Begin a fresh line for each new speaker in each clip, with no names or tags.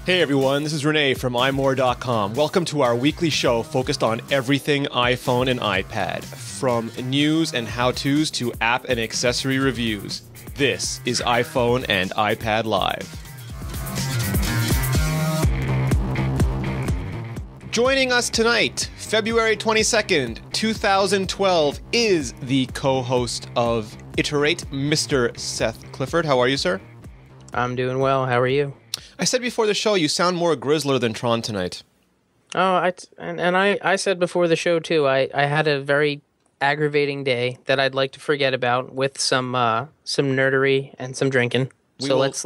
Hey everyone, this is Rene from imore.com. Welcome to our weekly show focused on everything iPhone and iPad, from news and how-tos to app and accessory reviews. This is iPhone and iPad Live. Joining us tonight, February 22nd, 2012, is the co-host of Iterate, Mr. Seth Clifford. How are you, sir?
I'm doing well. How are you?
I said before the show, you sound more Grizzler than Tron tonight.
Oh, I said before the show too. I had a very aggravating day that I'd like to forget about with some nerdery and some drinking. Let's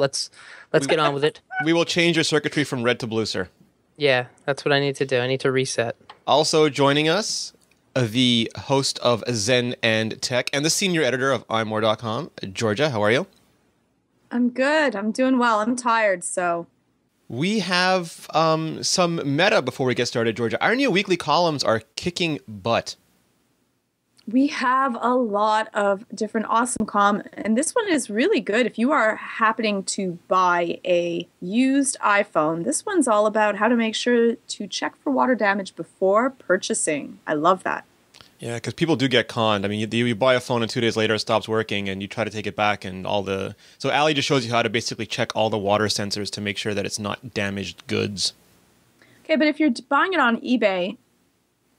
get on with it.
We will change your circuitry from red to blue, sir.
Yeah, that's what I need to do. I need to reset.
Also joining us, the host of Zen and Tech and the senior editor of imore.com, Georgia. How are you?
I'm good. I'm doing well. I'm tired, so.
We have some meta before we get started, Georgia. Our new weekly columns are kicking butt.
We have a lot of different awesome and this one is really good. If you are happening to buy a used iPhone, this one's all about how to make sure to check for water damage before purchasing. I love that.
Yeah, because people do get conned. I mean, you buy a phone and 2 days later it stops working and you try to take it back and all the... So Ali just shows you how to basically check all the water sensors to make sure that it's not damaged goods.
Okay, but if you're buying it on eBay...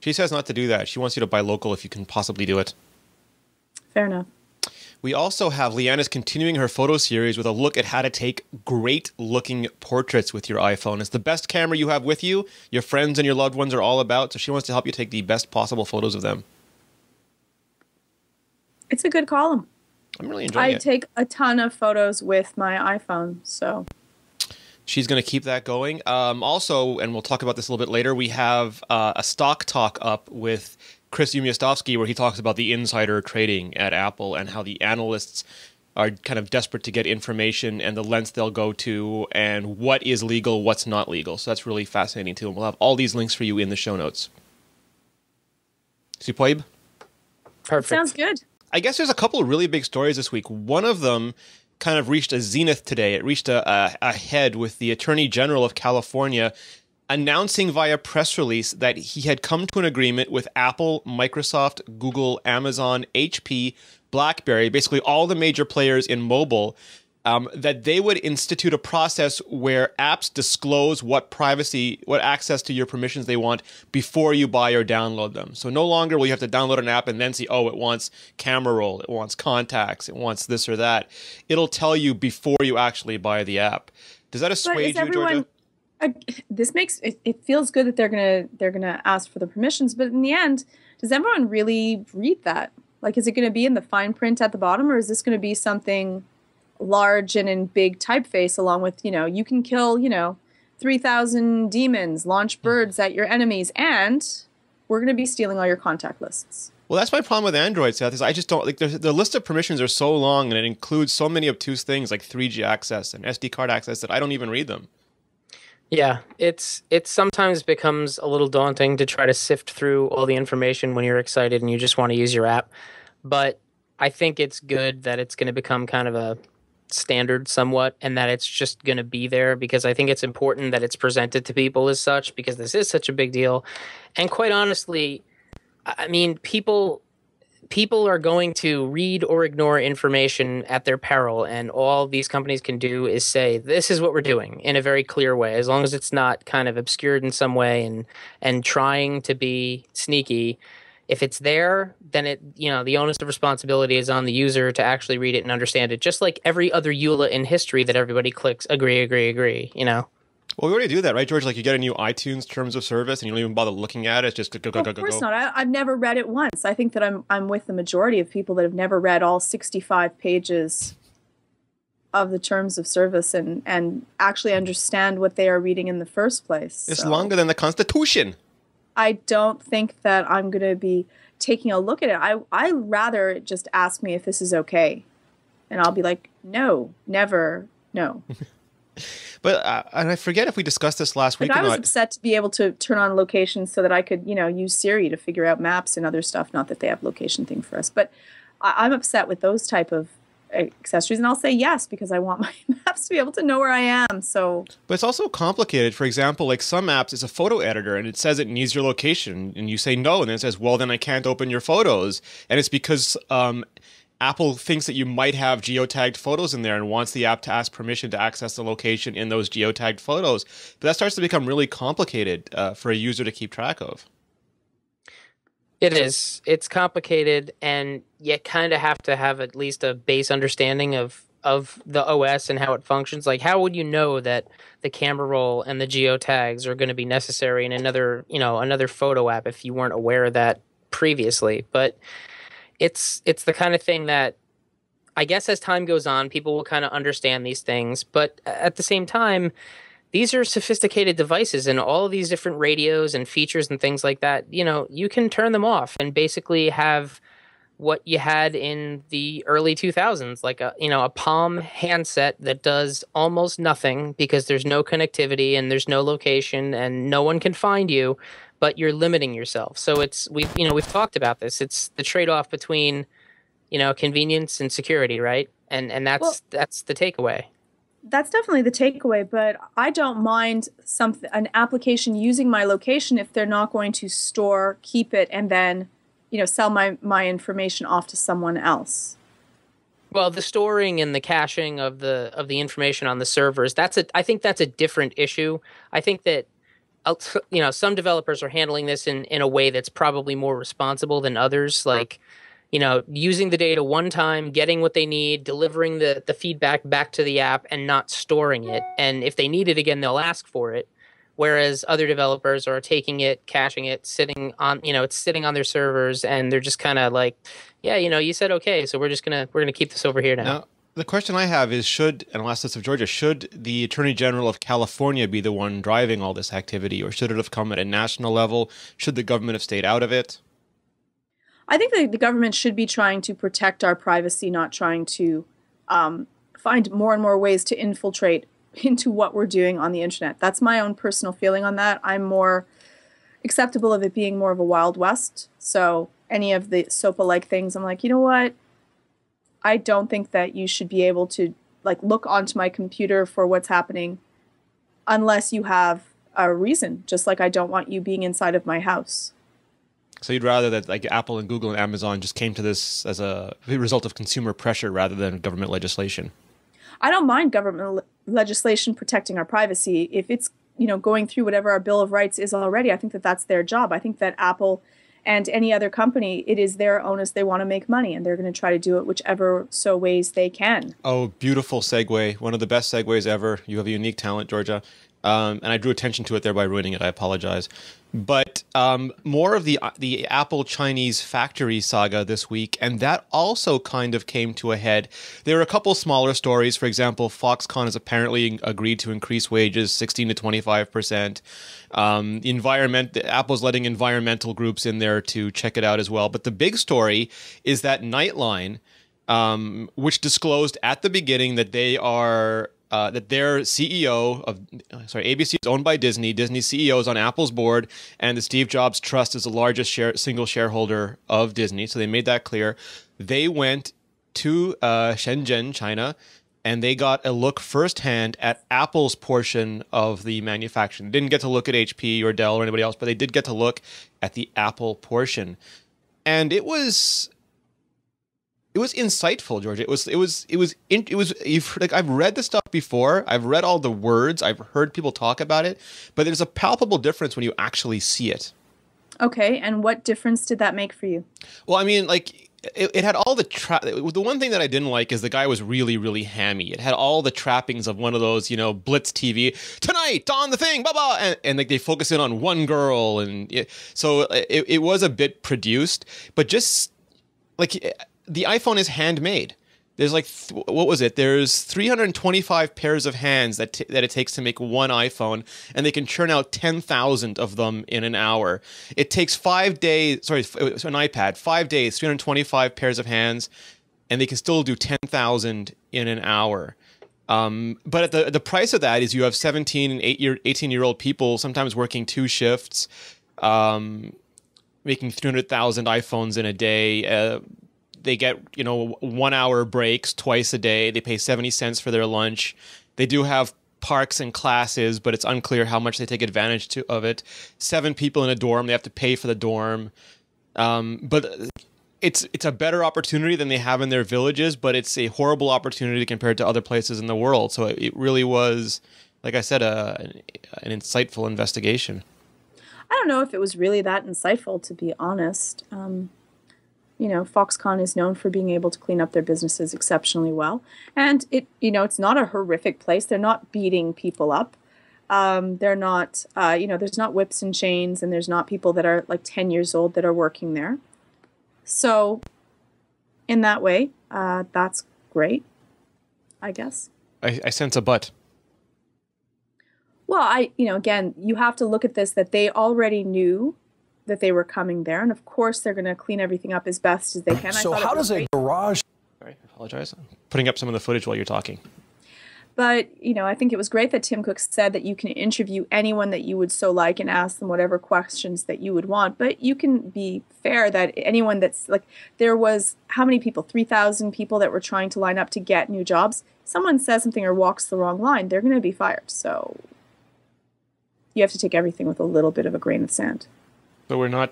She says not to do that. She wants you to buy local if you can possibly do it.
Fair enough.
We also have Leanna's continuing her photo series with a look at how to take great-looking portraits with your iPhone. It's the best camera you have with you. Your friends and your loved ones are all about, so she wants to help you take the best possible photos of them.
It's a good column.
I'm really enjoying it.
I take a ton of photos with my iPhone, so...
She's going to keep that going. Also, and we'll talk about this a little bit later, we have a stock talk up with Chris Umiastowski where he talks about the insider trading at Apple and how the analysts are kind of desperate to get information and the lengths they'll go to and what is legal, what's not legal. So that's really fascinating too. And we'll have all these links for you in the show notes. Superb?
Perfect.
Sounds good.
I guess there's a couple of really big stories this week. One of them kind of reached a zenith today. It reached a head with the Attorney General of California announcing via press release that he had come to an agreement with Apple, Microsoft, Google, Amazon, HP, BlackBerry, basically all the major players in mobile, that they would institute a process where apps disclose what access to your permissions they want before you buy or download them. So no longer will you have to download an app and then see, oh, it wants camera roll, it wants contacts, it wants this or that. It'll tell you before you actually buy the app. Does that assuage you, Georgia?
This makes it feels good that they're gonna ask for the permissions, but in the end, does everyone really read that? Like, is it going to be in the fine print at the bottom, or is this going to be something large and in big typeface along with, you can kill, 3,000 demons, launch birds at your enemies, and we're going to be stealing all your contact lists.
Well, that's my problem with Android, Seth, is I just don't, like, the list of permissions are so long and it includes so many obtuse things like 3G access and SD card access that I don't even read them.
Yeah, it sometimes becomes a little daunting to try to sift through all the information when you're excited and you just want to use your app. But I think it's good that it's going to become kind of a standard somewhat and that it's just going to be there, because I think it's important that it's presented to people as such, because this is such a big deal. And quite honestly, I mean, people are going to read or ignore information at their peril, and all these companies can do is say, this is what we're doing, in a very clear way, as long as it's not kind of obscured in some way and trying to be sneaky. If it's there, then the onus of responsibility is on the user to actually read it and understand it, just like every other EULA in history that everybody clicks agree.
Well, we already do that, right, George? Like, you get a new iTunes terms of service and you don't even bother looking at it. It's just go.
Of course not. I've never read it once. I think that I'm with the majority of people that have never read all 65 pages of the terms of service and actually understand what they are reading in the first place.
It's longer than the Constitution.
I don't think that I'm going to be taking a look at it. I'd rather just ask me if this is okay. And I'll be like, no, never, no.
But and I forget if we discussed this last week or not.
I was upset to be able to turn on location so that I could, use Siri to figure out maps and other stuff. Not that they have location thing for us, but I'm upset with those type of accessories, and I'll say yes because I want my maps to be able to know where I am. So,
but it's also complicated. For example, like some apps, it's a photo editor and it says it needs your location, and you say no, and then it says, well, then I can't open your photos, and it's because Apple thinks that you might have geotagged photos in there and wants the app to ask permission to access the location in those geotagged photos. But that starts to become really complicated for a user to keep track of.
It is. It's complicated, and you kind of have to have at least a base understanding of the OS and how it functions. Like, how would you know that the camera roll and the geotags are going to be necessary in another photo app if you weren't aware of that previously? But it's the kind of thing that I guess as time goes on, people will kind of understand these things. But at the same time, these are sophisticated devices, and all of these different radios and features and things like that, you can turn them off and basically have what you had in the early 2000s, like a Palm handset that does almost nothing because there's no connectivity and there's no location and no one can find you, but you're limiting yourself. So we've talked about this. It's the trade-off between, convenience and security, right? And that's the takeaway.
That's definitely the takeaway, but I don't mind an application using my location if they're not going to store, keep it, and then, sell my information off to someone else.
Well, the storing and the caching of the information on the servers, I think that's a different issue. I think that some developers are handling this in a way that's probably more responsible than others, like using the data one time, getting what they need, delivering the feedback back to the app, and not storing it. And if they need it again, they'll ask for it. Whereas other developers are taking it, caching it, it's sitting on their servers, and they're just kind of like, yeah, you said okay, so we're gonna keep this over here now.
The question I have is, and I'll ask this of Georgia, should the Attorney General of California be the one driving all this activity, or should it have come at a national level? Should the government have stayed out of it?
I think that the government should be trying to protect our privacy, not trying to find more and more ways to infiltrate into what we're doing on the internet. That's my own personal feeling on that. I'm more acceptable of it being more of a Wild West. So any of the SOPA-like things, I'm like, you know what? I don't think that you should be able to look onto my computer for what's happening unless you have a reason, just like I don't want you being inside of my house.
So you'd rather that Apple and Google and Amazon just came to this as a result of consumer pressure rather than government legislation?
I don't mind government legislation protecting our privacy. If it's going through whatever our Bill of Rights is already, I think that that's their job. I think that Apple and any other company, it is their onus. They want to make money, and they're going to try to do it whichever ways they can.
Oh, beautiful segue. One of the best segues ever. You have a unique talent, Georgia. And I drew attention to it there by ruining it. I apologize. But more of the Apple Chinese factory saga this week, and that also kind of came to a head. There are a couple smaller stories. For example, Foxconn has apparently agreed to increase wages 16 to 25%. Apple's letting environmental groups in there to check it out as well. But the big story is that Nightline, which disclosed at the beginning that that their CEO ABC is owned by Disney. Disney's CEO is on Apple's board, and the Steve Jobs Trust is the largest single shareholder of Disney. So they made that clear. They went to Shenzhen, China, and they got a look firsthand at Apple's portion of the manufacturing. They didn't get to look at HP or Dell or anybody else, but they did get to look at the Apple portion, and it was insightful, George. I've read the stuff before. I've read all the words. I've heard people talk about it, but there's a palpable difference when you actually see it.
Okay, and what difference did that make for you?
Well, I mean, it had all the one thing that I didn't like is the guy was really, really hammy. It had all the trappings of one of those, Blitz TV, tonight on the thing, blah, blah, and they focus in on one girl. So it was a bit produced, but just the iPhone is handmade. There's what was it? There's 325 pairs of hands that it takes to make one iPhone, and they can churn out 10,000 of them in an hour. It takes 5 days. Sorry, it's an iPad. 5 days, 325 pairs of hands, and they can still do 10,000 in an hour. But at the price of that is you have 17 and 18-year-old people sometimes working 2 shifts, making 300,000 iPhones in a day. they get 1 hour breaks twice a day. They pay 70 cents for their lunch. They do have parks and classes, but it's unclear how much they take advantage of it. 7 people in a dorm. They have to pay for the dorm. But it's a better opportunity than they have in their villages, but it's a horrible opportunity compared to other places in the world. So it really was, like I said, an insightful investigation.
I don't know if it was really that insightful, to be honest. Foxconn is known for being able to clean up their businesses exceptionally well. And it's not a horrific place. They're not beating people up. They're not, there's not whips and chains, and there's not people that are like 10 years old that are working there. So in that way, that's great, I guess.
I sense a but.
Well, again, you have to look at this, that they already knew that they were coming there. And of course, they're going to clean everything up as best as they can.
So how does a garage...
Sorry, I apologize. I'm putting up some of the footage while you're talking.
But, I think it was great that Tim Cook said that you can interview anyone that you would so like and ask them whatever questions that you would want. But you can be fair that anyone that's like, there was how many people? 3,000 people that were trying to line up to get new jobs. Someone says something or walks the wrong line, they're going to be fired. So you have to take everything with a little bit of a grain of sand.
So we're not.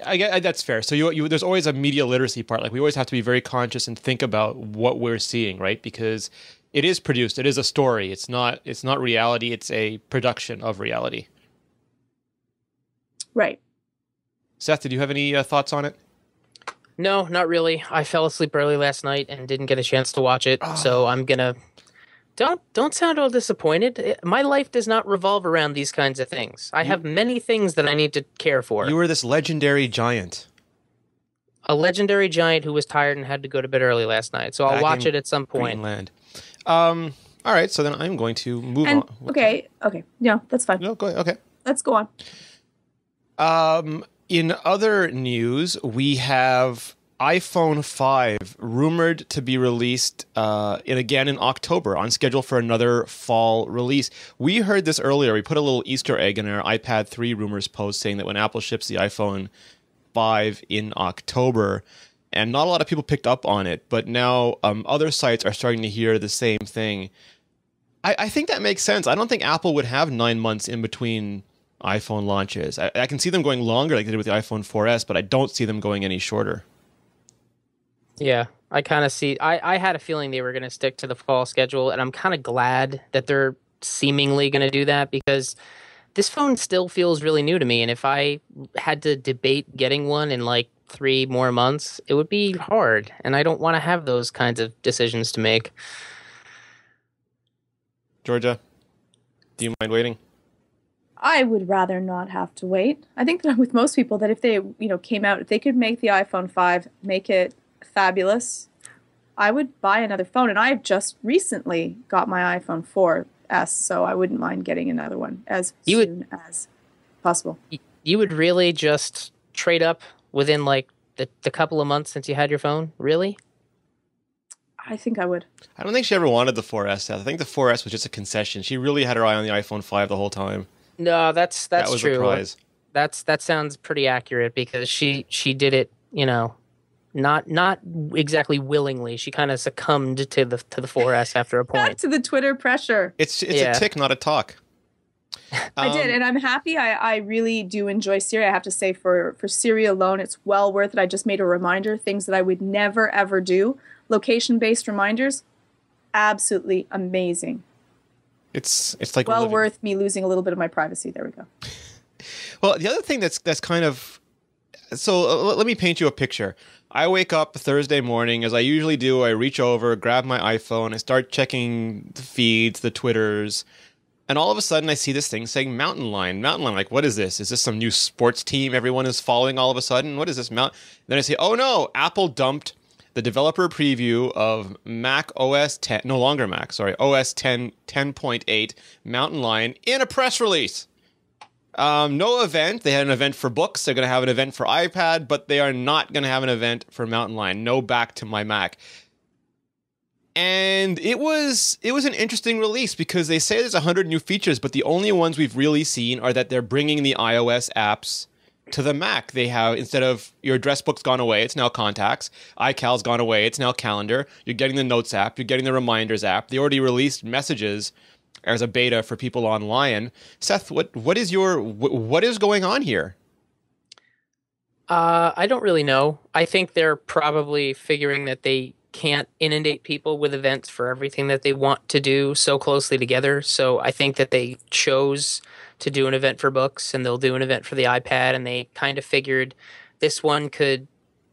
I get that's fair. So there's always a media literacy part. Like we always have to be very conscious and think about what we're seeing, right? Because it is produced. It is a story. It's not reality. It's a production of reality.
Right.
Seth, did you have any thoughts on it?
No, not really. I fell asleep early last night and didn't get a chance to watch it. So I'm gonna. Don't sound all disappointed. My life does not revolve around these kinds of things. I have many things that I need to care for.
You were this legendary giant.
A legendary giant who was tired and had to go to bed early last night. So I'll watch it at some point.
Greenland. All right, so then I'm going to move on.
Okay. Yeah, that's fine.
No, go ahead. Okay. Let's
go
on. In other news, we have iPhone 5 rumored to be released again in October, on schedule for another fall release. We heard this earlier. We put a little Easter egg in our iPad 3 rumors post saying that when Apple ships the iPhone 5 in October, and not a lot of people picked up on it, but now other sites are starting to hear the same thing. I think that makes sense. I don't think Apple would have 9 months in between iPhone launches. I can see them going longer like they did with the iPhone 4S, but I don't see them going any shorter.
Yeah, I kind of see. I had a feeling they were going to stick to the fall schedule, and I'm kind of glad that they're seemingly going to do that, because this phone still feels really new to me. And if I had to debate getting one in like 3 more months, it would be hard. And I don't want to have those kinds of decisions to make.
Georgia, do you mind waiting?
I would rather not have to wait. I think that with most people, that if they, came out, if they could make the iPhone 5, make it fabulous, I would buy another phone. And I've just recently got my iPhone 4S, so I wouldn't mind getting another one as soon as possible.
You would really just trade up within like the couple of months since you had your phone? Really?
I think I would.
I don't think she ever wanted the 4S, Seth. I think the 4S was just a concession. She really had her eye on the iPhone 5 the whole time.
No, that's
that was
true.
A prize.
That sounds pretty accurate, because she did it, not exactly willingly. She kind of succumbed to the 4S after a point.
Back to the Twitter pressure.
It's a tick, not a talk.
I did, and I'm happy. I really do enjoy Siri. I have to say, for Siri alone, it's well worth it. I just made a reminder, things that I would never, ever do. Location-based reminders, absolutely amazing.
It's like
well worth me losing a little bit of my privacy. There we go.
Well, the other thing that's kind of... So let me paint you a picture. I wake up Thursday morning, as I usually do. I reach over, grab my iPhone, I start checking the feeds, the Twitters, and all of a sudden I see this thing saying Mountain Lion. Mountain Lion, like, what is this? Is this some new sports team everyone is following all of a sudden? What is this? Then I say, oh no, Apple dumped the developer preview of Mac OS 10, no longer Mac, sorry, OS 10, 10.8 Mountain Lion in a press release. No event. They had an event for books. They're going to have an event for iPad, but they are not going to have an event for Mountain Lion. No back to my Mac. And it was an interesting release, because they say there's 100 new features, but the only ones we've really seen are that they're bringing the iOS apps to the Mac. They have, instead of your address book's gone away, it's now Contacts. iCal's gone away, it's now Calendar. You're getting the Notes app, you're getting the Reminders app. They already released Messages as a beta for people on Lion. Seth, what is going on here?
I don't really know. I think they're probably figuring that they can't inundate people with events for everything that they want to do so closely together. So I think that they chose to do an event for books, and they'll do an event for the iPad, and they kind of figured this one could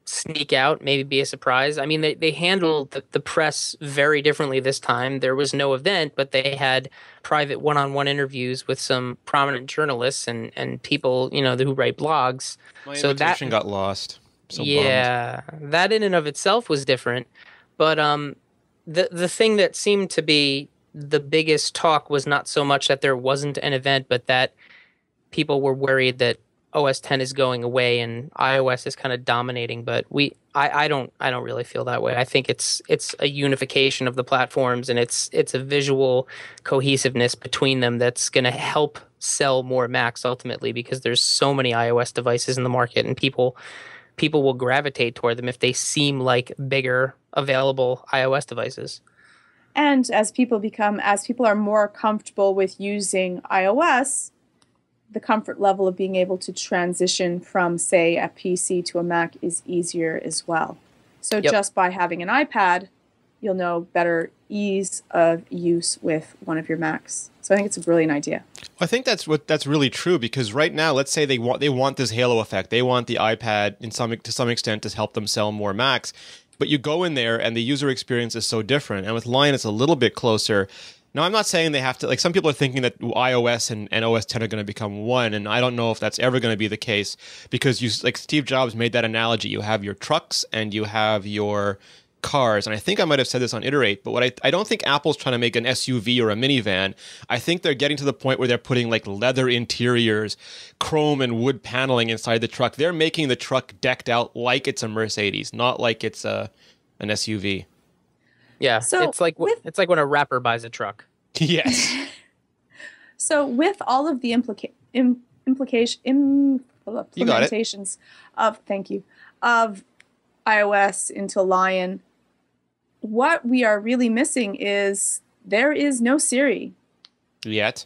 sneak out, maybe be a surprise. I mean, they handled the press very differently this time. There was no event, but they had private one-on-one interviews with some prominent journalists and people, who write blogs.
My invitation got lost. So
yeah,
bummed.
That in and of itself was different. But the thing that seemed to be the biggest talk was not so much that there wasn't an event, but that people were worried that OS 10 is going away and iOS is kind of dominating. But I don't really feel that way. I think it's a unification of the platforms, and it's a visual cohesiveness between them that's going to help sell more Macs ultimately, because there's so many iOS devices in the market, and people will gravitate toward them if they seem like bigger available iOS devices.
And as people are more comfortable with using iOS, the comfort level of being able to transition from, say, a PC to a Mac is easier as well. So just by having an iPad, you'll know better ease of use with one of your Macs. So I think it's a brilliant idea.
I think that's really true, because right now, let's say they want this halo effect. They want the iPad to some extent to help them sell more Macs. But you go in there and the user experience is so different. And with Lion, it's a little bit closer. Now, I'm not saying they have to, like, some people are thinking that iOS and OS 10 are going to become one, and I don't know if that's ever going to be the case, because Steve Jobs made that analogy. You have your trucks and you have your cars, and I think I might have said this on Iterate, but I don't think Apple's trying to make an SUV or a minivan. I think they're getting to the point where they're putting like leather interiors, chrome and wood paneling inside the truck. They're making the truck decked out like it's a Mercedes, not like it's an SUV.
Yeah, so it's like when a rapper buys a truck.
Yes.
So with all of the implementations of iOS into Lion, what we are really missing is there is no Siri.
Yet.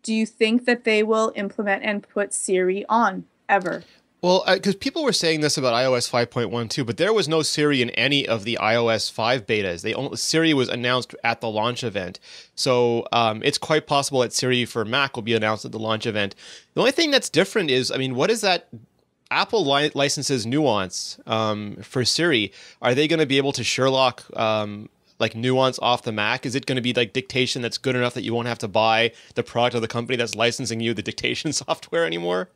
Do you think that they will implement and put Siri on ever?
Well, because people were saying this about iOS 5.1 too, but there was no Siri in any of the iOS 5 betas. Siri was announced at the launch event. So it's quite possible that Siri for Mac will be announced at the launch event. The only thing that's different is, what is that? Apple licenses Nuance for Siri. Are they going to be able to Sherlock like Nuance off the Mac? Is it going to be like dictation that's good enough that you won't have to buy the product of the company that's licensing you the dictation software anymore?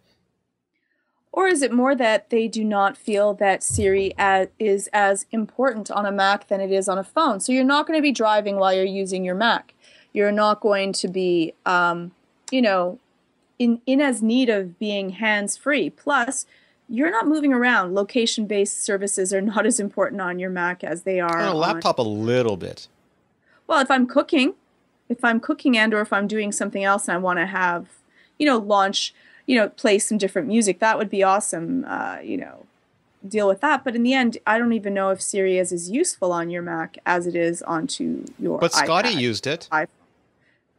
Or is it more that they do not feel that Siri is as important on a Mac than it is on a phone? So you're not going to be driving while you're using your Mac. You're not going to be, in as need of being hands-free. Plus, you're not moving around. Location-based services are not as important on your Mac as they are
on a laptop a little bit.
Well, if I'm cooking and or if I'm doing something else and I want to have, launch, play some different music, that would be awesome, deal with that. But in the end, I don't even know if Siri is as useful on your Mac as it is onto your
But
iPad.
Scotty used it.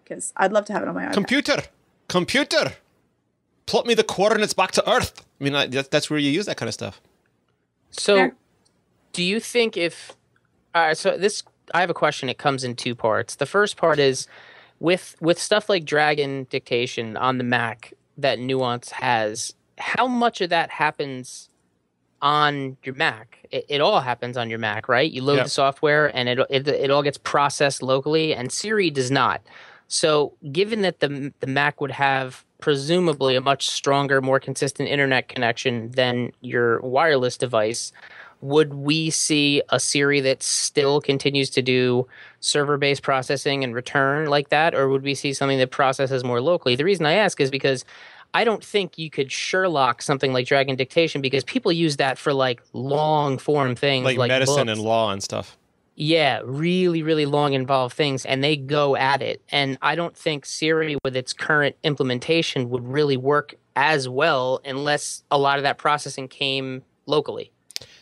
Because I'd love to have it on my iPad.
Computer, plot me the coordinates back to Earth. That's where you use that kind of stuff.
So, do you think if... I have a question. It comes in two parts. The first part is, with stuff like Dragon Dictation on the Mac that Nuance has, how much of that happens on your Mac? It all happens on your Mac, right? You load the software and it all gets processed locally, and Siri does not. So given that the Mac would have presumably a much stronger, more consistent internet connection than your wireless device, would we see a Siri that still continues to do server-based processing and return like that, or would we see something that processes more locally? The reason I ask is because I don't think you could Sherlock something like Dragon Dictation, because people use that for like long-form things like
medicine
books.
And law and stuff.
Yeah, really, really long involved things, and they go at it. And I don't think Siri with its current implementation would really work as well unless a lot of that processing came locally.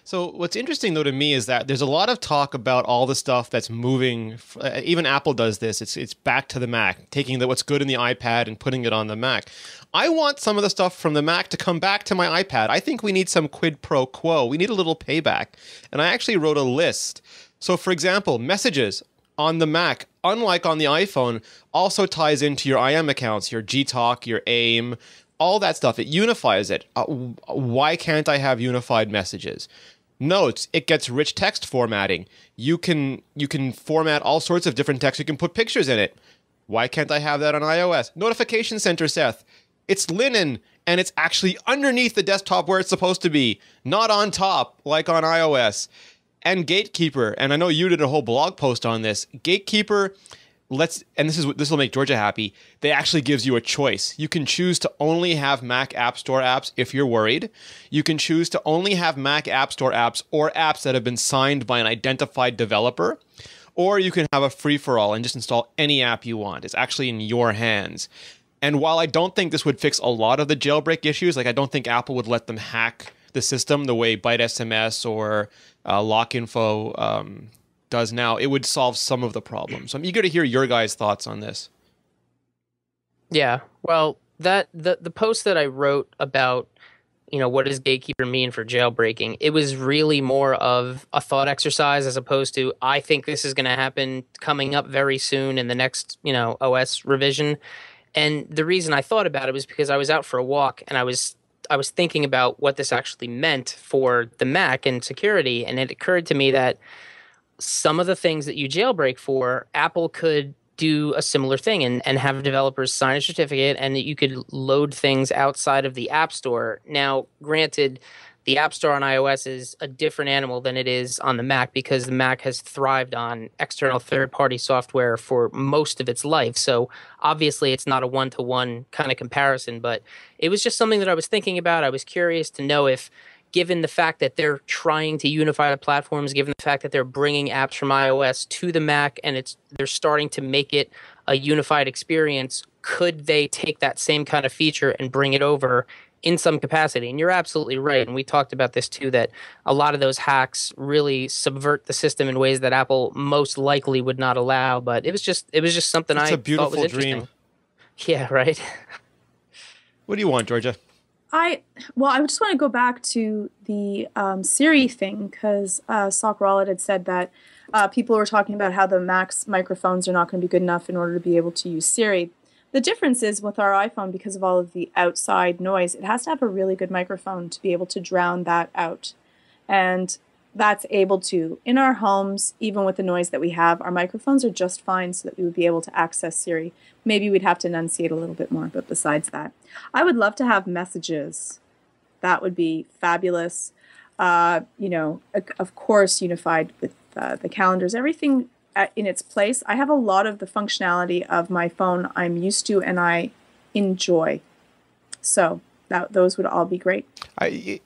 So what's interesting, though, to me is that there's a lot of talk about all the stuff that's moving. Even Apple does this. It's back to the Mac, taking what's good in the iPad and putting it on the Mac. I want some of the stuff from the Mac to come back to my iPad. I think we need some quid pro quo. We need a little payback. And I actually wrote a list. So, for example, messages on the Mac, unlike on the iPhone, also ties into your IM accounts, your Gtalk, your AIM, all that stuff. It unifies it. Why can't I have unified messages? Notes, it gets rich text formatting. You can format all sorts of different text. You can put pictures in it. Why can't I have that on iOS? Notification center, Seth. It's linen, and it's actually underneath the desktop where it's supposed to be, not on top like on iOS. And Gatekeeper, and I know you did a whole blog post on this. Gatekeeper and this will make Georgia happy. They actually gives you a choice. You can choose to only have Mac App Store apps if you're worried. You can choose to only have Mac App Store apps or apps that have been signed by an identified developer. Or you can have a free-for-all and just install any app you want. It's actually in your hands. And while I don't think this would fix a lot of the jailbreak issues, like I don't think Apple would let them hack the system the way Byte SMS or LockInfo does now, it would solve some of the problems. So I'm eager to hear your guys' thoughts on this.
Yeah, well, the post that I wrote about, what does Gatekeeper mean for jailbreaking, it was really more of a thought exercise as opposed to, I think this is going to happen coming up very soon in the next, OS revision. And the reason I thought about it was because I was out for a walk and I was thinking about what this actually meant for the Mac and security. And it occurred to me that some of the things that you jailbreak for, Apple could do a similar thing and have developers sign a certificate and that you could load things outside of the App Store. Now, granted, the App Store on iOS is a different animal than it is on the Mac because the Mac has thrived on external third-party software for most of its life. So obviously it's not a one-to-one kind of comparison, but it was just something that I was thinking about. I was curious to know if, given the fact that they're trying to unify the platforms, given the fact that they're bringing apps from iOS to the Mac and they're starting to make it a unified experience, could they take that same kind of feature and bring it over in some capacity? And you're absolutely right. And we talked about this too, that a lot of those hacks really subvert the system in ways that Apple most likely would not allow. But it was just something
it's
I
a beautiful
thought was interesting.
Dream.
Yeah, right.
What do you want, Georgia?
I just want to go back to the Siri thing because Sock Rollet had said that people were talking about how the Mac's microphones are not going to be good enough in order to be able to use Siri. The difference is with our iPhone, because of all of the outside noise, it has to have a really good microphone to be able to drown that out. And that's able to, in our homes, even with the noise that we have, our microphones are just fine so that we would be able to access Siri. Maybe we'd have to enunciate a little bit more, but besides that, I would love to have messages. That would be fabulous. Of course, unified with the calendars, everything in its place. I have a lot of the functionality of my phone I'm used to and I enjoy. So those would all be great.
I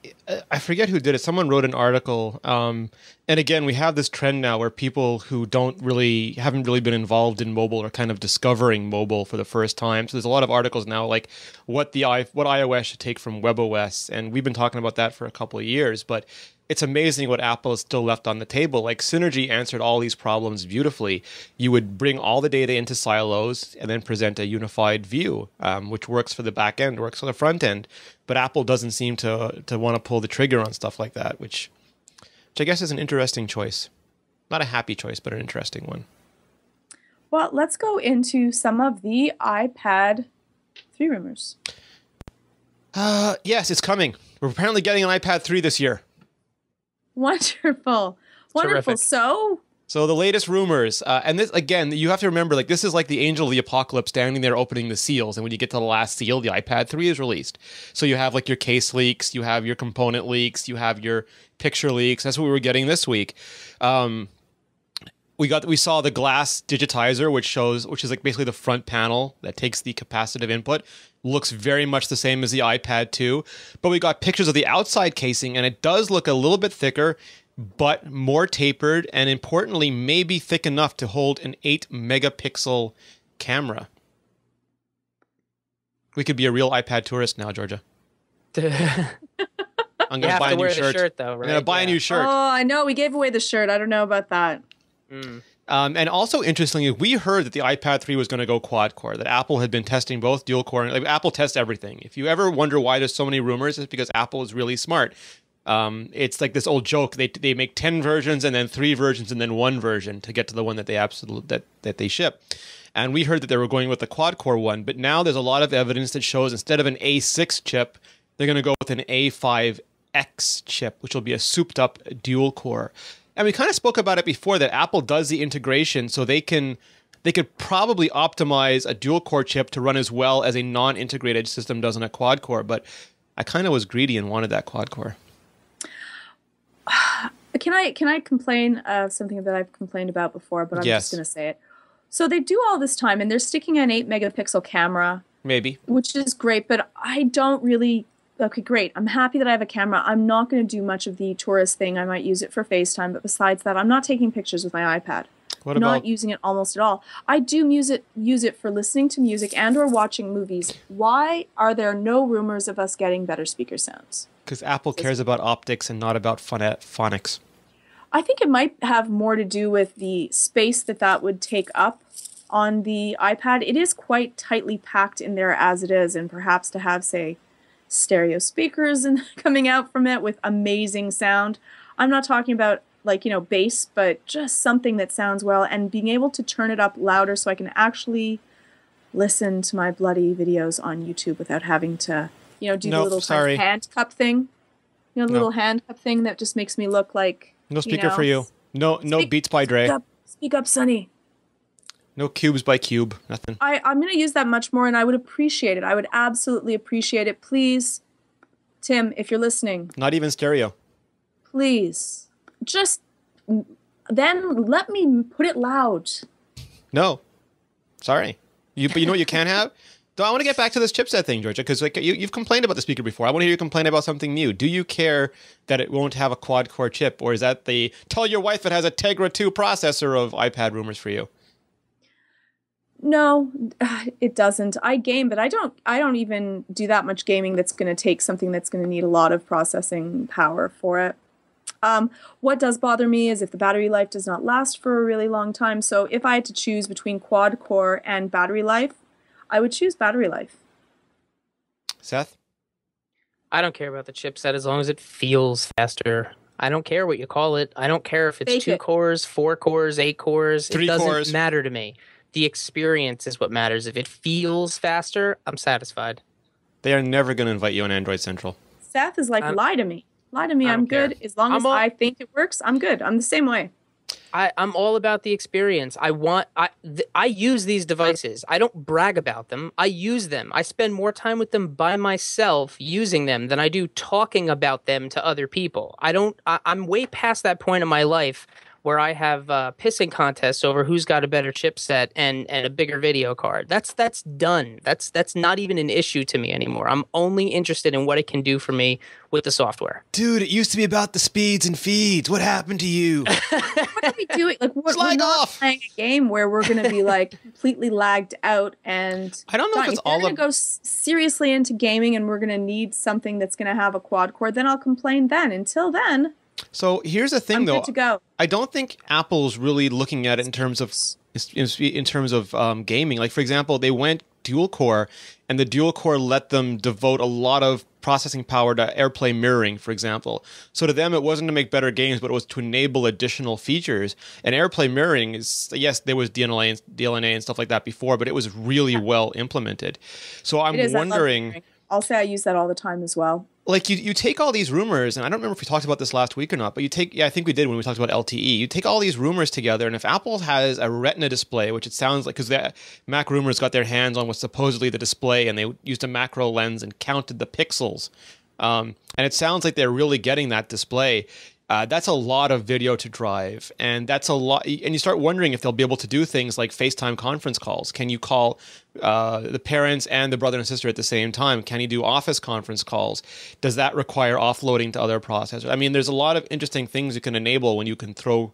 forget who did it. Someone wrote an article. And again, we have this trend now where people who haven't really been involved in mobile are kind of discovering mobile for the first time. So there's a lot of articles now like what iOS should take from WebOS. And we've been talking about that for a couple of years, but it's amazing what Apple has still left on the table. Like Synergy answered all these problems beautifully. You would bring all the data into silos and then present a unified view, which works for the back end, works for the front end. But Apple doesn't seem to want to pull the trigger on stuff like that, which I guess is an interesting choice. Not a happy choice, but an interesting one.
Well, let's go into some of the iPad 3 rumors.
Yes, it's coming. We're apparently getting an iPad 3 this year.
Wonderful.
Terrific.
So
the latest rumors, and this, again, you have to remember, like, this is like the angel of the apocalypse standing there opening the seals, and when you get to the last seal, the iPad 3 is released. So you have, like, your case leaks, you have your component leaks, you have your picture leaks. That's what we were getting this week. We saw the glass digitizer, which is like basically the front panel that takes the capacitive input. Looks very much the same as the iPad 2, but we got pictures of the outside casing, and it does look a little bit thicker, but more tapered, and importantly, maybe thick enough to hold an 8 megapixel camera. We could be a real iPad tourist now, Georgia. I'm going to buy a new shirt.
Though, right?
I'm going to buy a new shirt.
Oh, I know. We gave away the shirt. I don't know about that.
And also, interestingly, we heard that the iPad 3 was going to go quad-core, that Apple had been testing both dual-core. Like, Apple tests everything. If you ever wonder why there's so many rumors, it's because Apple is really smart. It's like this old joke. They make 10 versions and then 3 versions and then 1 version to get to the one that they ship. And we heard that they were going with the quad-core one, but now there's a lot of evidence that shows instead of an A6 chip, they're going to go with an A5X chip, which will be a souped-up dual-core. And we kind of spoke about it before that Apple does the integration so they could probably optimize a dual-core chip to run as well as a non-integrated system does on a quad-core. But I kind of was greedy and wanted that quad-core.
Can I complain of something that I've complained about before, but I'm just going to say it. So they do all this time, and they're sticking an 8-megapixel camera.
Maybe.
Which is great, but I don't really... Okay, great. I'm happy that I have a camera. I'm not going to do much of the tourist thing. I might use it for FaceTime, but besides that, I'm not taking pictures with my iPad. I'm not using it almost at all. I do use it for listening to music and or watching movies. Why are there no rumors of us getting better speaker sounds?
Because Apple cares about optics and not about phonics.
I think it might have more to do with the space that would take up on the iPad. It is quite tightly packed in there as it is, and perhaps to have, say, stereo speakers and coming out from it with amazing sound. I'm not talking about bass, but just something that sounds well and being able to turn it up louder so I can actually listen to my bloody videos on YouTube without having to, do the little kind of hand cup thing. The little hand cup thing that just makes me look like
no speaker for you. No Beats by Dre.
Speak up, Sonny.
No cubes by Cube. Nothing.
I'm going to use that much more, and I would appreciate it. I would absolutely appreciate it. Please, Tim, if you're listening.
Not even stereo.
Please. Just then let me put it loud.
No. Sorry. But you know what you can have? So I want to get back to this chipset thing, Georgia, because you've complained about the speaker before. I want to hear you complain about something new. Do you care that it won't have a quad-core chip, or is that the tell your wife it has a Tegra 2 processor of iPad rumors for you?
No, it doesn't. I game, but I don't even do that much gaming that's going to take something that's going to need a lot of processing power for it. What does bother me is if the battery life does not last for a really long time. So if I had to choose between quad core and battery life, I would choose battery life.
Seth?
I don't care about the chipset as long as it feels faster. I don't care what you call it. I don't care if it's 2 cores, 4 cores, 8 cores.
3
it doesn't
cores.
Matter to me. The experience is what matters. If it feels faster, I'm satisfied.
They are never going to invite you on Android Central.
Seth is like, lie to me. Lie to me, I'm good. As long as I think it works, I'm good. I'm the same way.
I'm all about the experience. I use these devices. I don't brag about them. I use them. I spend more time with them by myself using them than I do talking about them to other people. I'm way past that point in my life where I have pissing contests over who's got a better chipset and a bigger video card. That's done. That's not even an issue to me anymore. I'm only interested in what it can do for me with the software.
Dude, it used to be about the speeds and feeds. What happened to you?
What are we doing? Like, we're not playing a game where we're going to be like completely lagged out. And
I don't know if it's all
going to go seriously into gaming and we're going to need something that's going to have a quad core. Then I'll complain then. Until then.
So here's the thing, though.
Good to go.
I don't think Apple's really looking at it in terms of gaming. Like, for example, they went dual core, and the dual core let them devote a lot of processing power to AirPlay mirroring, for example. So to them, it wasn't to make better games, but it was to enable additional features. And AirPlay mirroring is, yes, there was DLNA and stuff like that before, but it was really well implemented. So I'm wondering.
I'll say I use that all the time as well.
Like, you take all these rumors, and I don't remember if we talked about this last week or not, but I think we did when we talked about LTE. You take all these rumors together, and if Apple has a Retina display, which it sounds like, because the Mac rumors got their hands on what's supposedly the display, and they used a macro lens and counted the pixels, and it sounds like they're really getting that display. That's a lot of video to drive, and that's a lot. And you start wondering if they'll be able to do things like FaceTime conference calls. Can you call the parents and the brother and sister at the same time? Can you do Office conference calls? Does that require offloading to other processors? I mean, there's a lot of interesting things you can enable when you can throw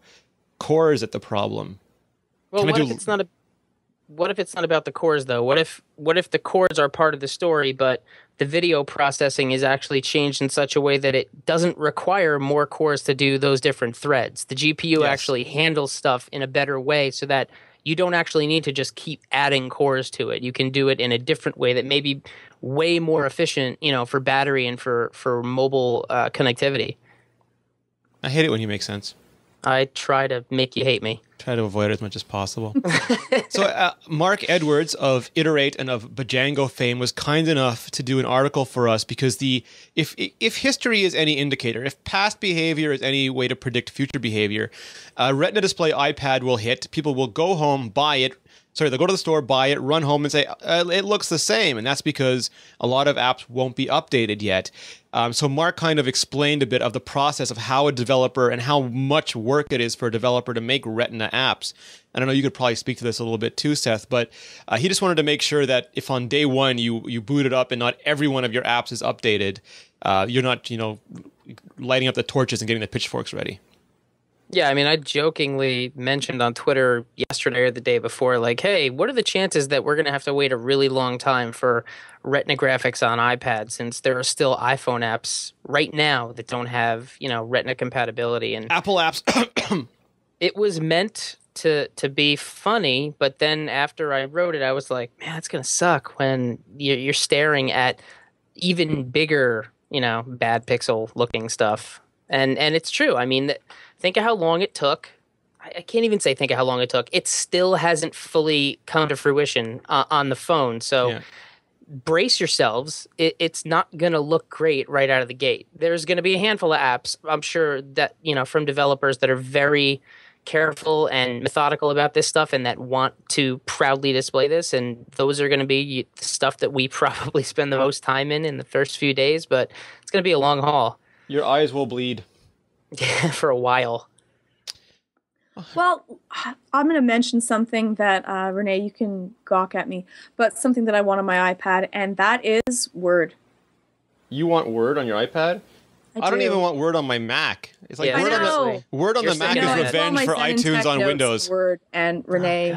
cores at the problem.
Well, what if it's not a what if it's not about the cores though? What if the cores are part of the story, but the video processing is actually changed in such a way that it doesn't require more cores to do those different threads. The GPU actually handles stuff in a better way so that you don't actually need to just keep adding cores to it. You can do it in a different way that may be way more efficient, for battery and for mobile connectivity.
I hate it when you make sense.
I try to make you hate me.
Try to avoid it as much as possible. So Mark Edwards of Iterate and of Bajango fame was kind enough to do an article for us because if history is any indicator, if past behavior is any way to predict future behavior, Retina display iPad will hit. People will go home, buy it. Sorry, they'll go to the store, buy it, run home and say, it looks the same. And that's because a lot of apps won't be updated yet. So Mark kind of explained a bit of the process of how a developer and how much work it is for a developer to make Retina apps. And I know you could probably speak to this a little bit too, Seth, but he just wanted to make sure that if on day one you boot it up and not every one of your apps is updated, you're not, lighting up the torches and getting the pitchforks ready.
Yeah, I mean, I jokingly mentioned on Twitter yesterday or the day before, like, hey, what are the chances that we're going to have to wait a really long time for Retina graphics on iPad since there are still iPhone apps right now that don't have, Retina compatibility? And
Apple apps.
It was meant to be funny, but then after I wrote it, I was like, man, it's going to suck when you're staring at even bigger, bad pixel looking stuff. And it's true. I mean, think of how long it took. I can't even say think of how long it took. It still hasn't fully come to fruition on the phone. So brace yourselves. It's not going to look great right out of the gate. There's going to be a handful of apps, I'm sure, that, from developers that are very careful and methodical about this stuff and that want to proudly display this. And those are going to be stuff that we probably spend the most time in the first few days. But it's going to be a long haul.
Your eyes will bleed.
Yeah, for a while.
Well, I'm going to mention something that, Rene, you can gawk at me, but something that I want on my iPad, and that is Word.
You want Word on your iPad? I don't even want Word on my Mac. It's like Word on the Mac is revenge for iTunes on Windows.
Word and Rene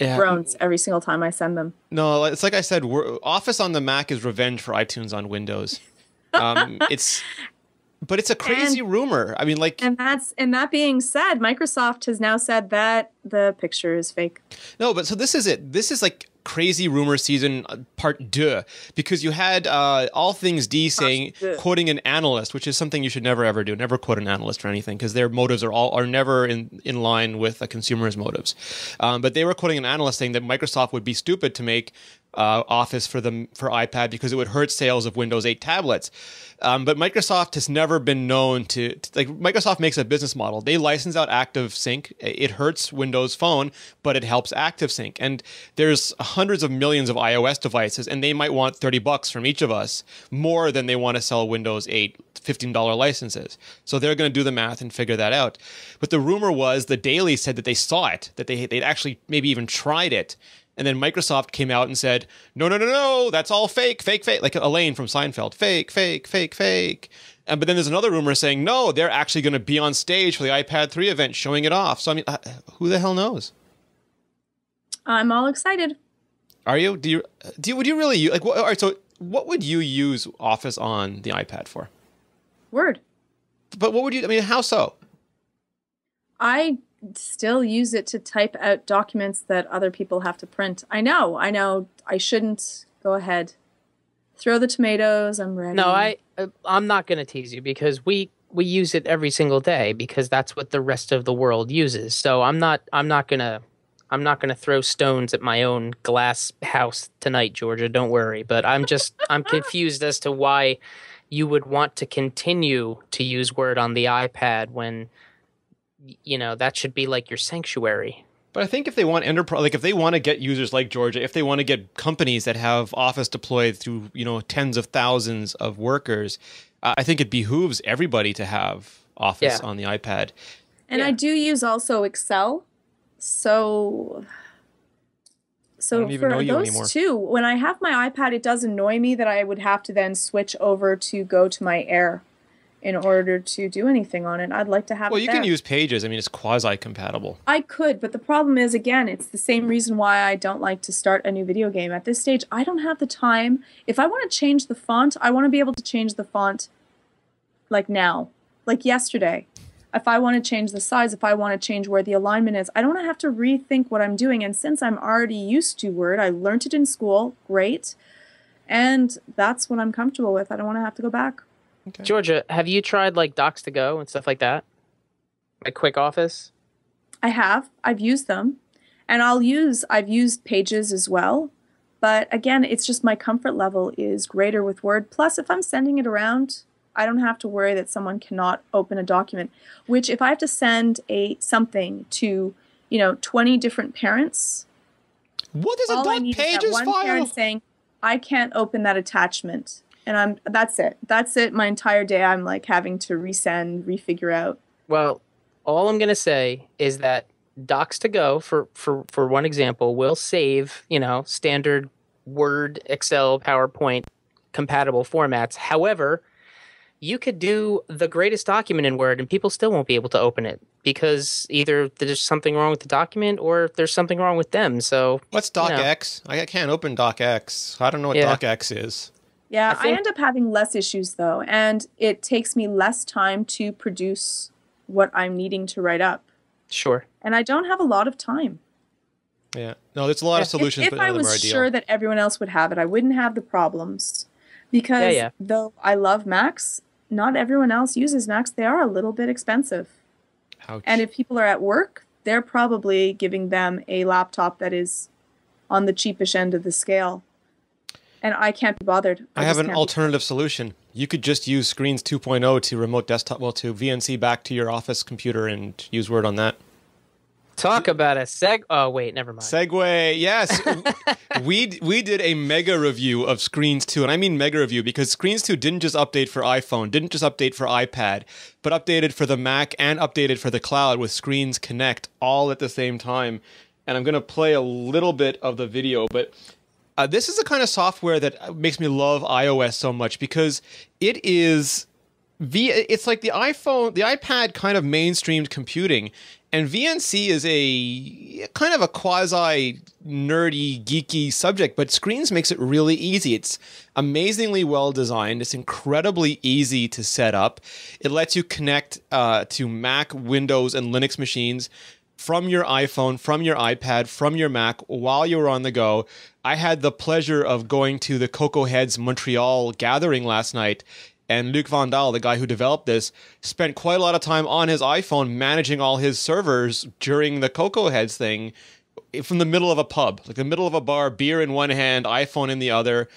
groans every single time I send them.
No, it's like I said, Office on the Mac is revenge for iTunes on Windows. But it's a crazy rumor. I mean, and
that being said, Microsoft has now said that the picture is fake.
No, but so this is it. This is like crazy rumor season part 2, because you had All Things D saying, quoting an analyst, which is something you should never ever do. Never quote an analyst for anything, because their motives are never in line with a consumer's motives. But they were quoting an analyst saying that Microsoft would be stupid to make Office for iPad because it would hurt sales of Windows 8 tablets. But Microsoft has never been known to Microsoft makes a business model. They license out ActiveSync. It hurts Windows Phone, but it helps ActiveSync. And there's hundreds of millions of iOS devices, and they might want $30 from each of us more than they want to sell Windows 8 $15 licenses. So they're going to do the math and figure that out. But the rumor was the Daily said that they saw it, that they'd actually maybe even tried it. And then Microsoft came out and said, no, that's all fake, like Elaine from Seinfeld, fake. But then there's another rumor saying, no, they're actually going to be on stage for the iPad 3 event showing it off. So, I mean, who the hell knows?
I'm all excited.
Are you? Would you really use, all right, so what would you use Office on the iPad for?
Word.
But what would you, I mean, how so?
I still use it to type out documents that other people have to print. I know. I shouldn't. Go ahead. Throw the tomatoes. I'm ready.
No, I'm not going to tease you because we use it every single day because that's what the rest of the world uses. So I'm not going to throw stones at my own glass house tonight, Georgia. Don't worry. But I'm confused as to why you would want to continue to use Word on the iPad when that should be like your sanctuary.
But I think if they want enterprise, like if they want to get users like Georgia, if they want to get companies that have Office deployed through, tens of thousands of workers, I think it behooves everybody to have Office on the iPad.
And I do use also Excel. So for those two, when I have my iPad, it does annoy me that I would have to then switch over to go to my Air. in order to do anything on it. I'd like to have
Well,
it
you
there.
can use Pages. I mean, it's quasi-compatible.
I could, but the problem is, again, it's the same reason why I don't like to start a new video game. At this stage, I don't have the time. If I want to change the font, I want to be able to change the font like now, like yesterday. If I want to change the size, if I want to change where the alignment is, I don't want to have to rethink what I'm doing. And since I'm already used to Word, I learned it in school, great. And that's what I'm comfortable with. I don't want to have to go back.
Okay. Georgia, have you tried like Docs to Go and stuff like that? Like Quick Office?
I have. I've used them. And I've used Pages as well. But again, it's just my comfort level is greater with Word. Plus, if I'm sending it around, I don't have to worry that someone cannot open a document. Which if I have to send something to, 20 different parents,
what is
all
a
I need
Pages
is that one
file?
parent saying, I can't open that attachment. And that's it. That's it. My entire day I'm like having to resend, refigure out.
Well, all I'm going to say is that Docs to Go, for one example, will save, standard Word, Excel, PowerPoint compatible formats. However, you could do the greatest document in Word and people still won't be able to open it because either there's something wrong with the document or there's something wrong with them. So
what's DocX? I can't open DocX. I don't know what DocX is.
Yeah, I end up having less issues though, and it takes me less time to produce what I'm needing to write up.
Sure.
And I don't have a lot of time.
Yeah. No, there's a lot of solutions,
if
but none
I
of them are
was
ideal.
sure that everyone else would have it, I wouldn't have the problems. Because though I love Macs, not everyone else uses Macs. They are a little bit expensive.
Ouch.
And if people are at work, they're probably giving them a laptop that is on the cheapish end of the scale. And I can't be bothered.
I have an alternative solution. You could just use Screens 2.0 to remote desktop, to VNC back to your office computer and use Word on that.
Talk about a oh, wait, never mind.
Segue, yes. we did a mega review of Screens 2, and I mean mega review because Screens 2 didn't just update for iPhone, didn't just update for iPad, but updated for the Mac and updated for the cloud with Screens Connect all at the same time. And I'm going to play a little bit of the video, but this is the kind of software that makes me love iOS so much because it is it's like the iPhone, the iPad kind of mainstreamed computing, and VNC is a kind of a quasi nerdy, geeky subject, but Screens makes it really easy. It's amazingly well designed. It's incredibly easy to set up. It lets you connect to Mac, Windows, and Linux machines from your iPhone, from your iPad, from your Mac while you're on the go. I had the pleasure of going to the Cocoa Heads Montreal gathering last night, and Luc Vandal, the guy who developed this, spent quite a lot of time on his iPhone managing all his servers during the Cocoa Heads thing from the middle of a pub, like the middle of a bar, beer in one hand, iPhone in the other.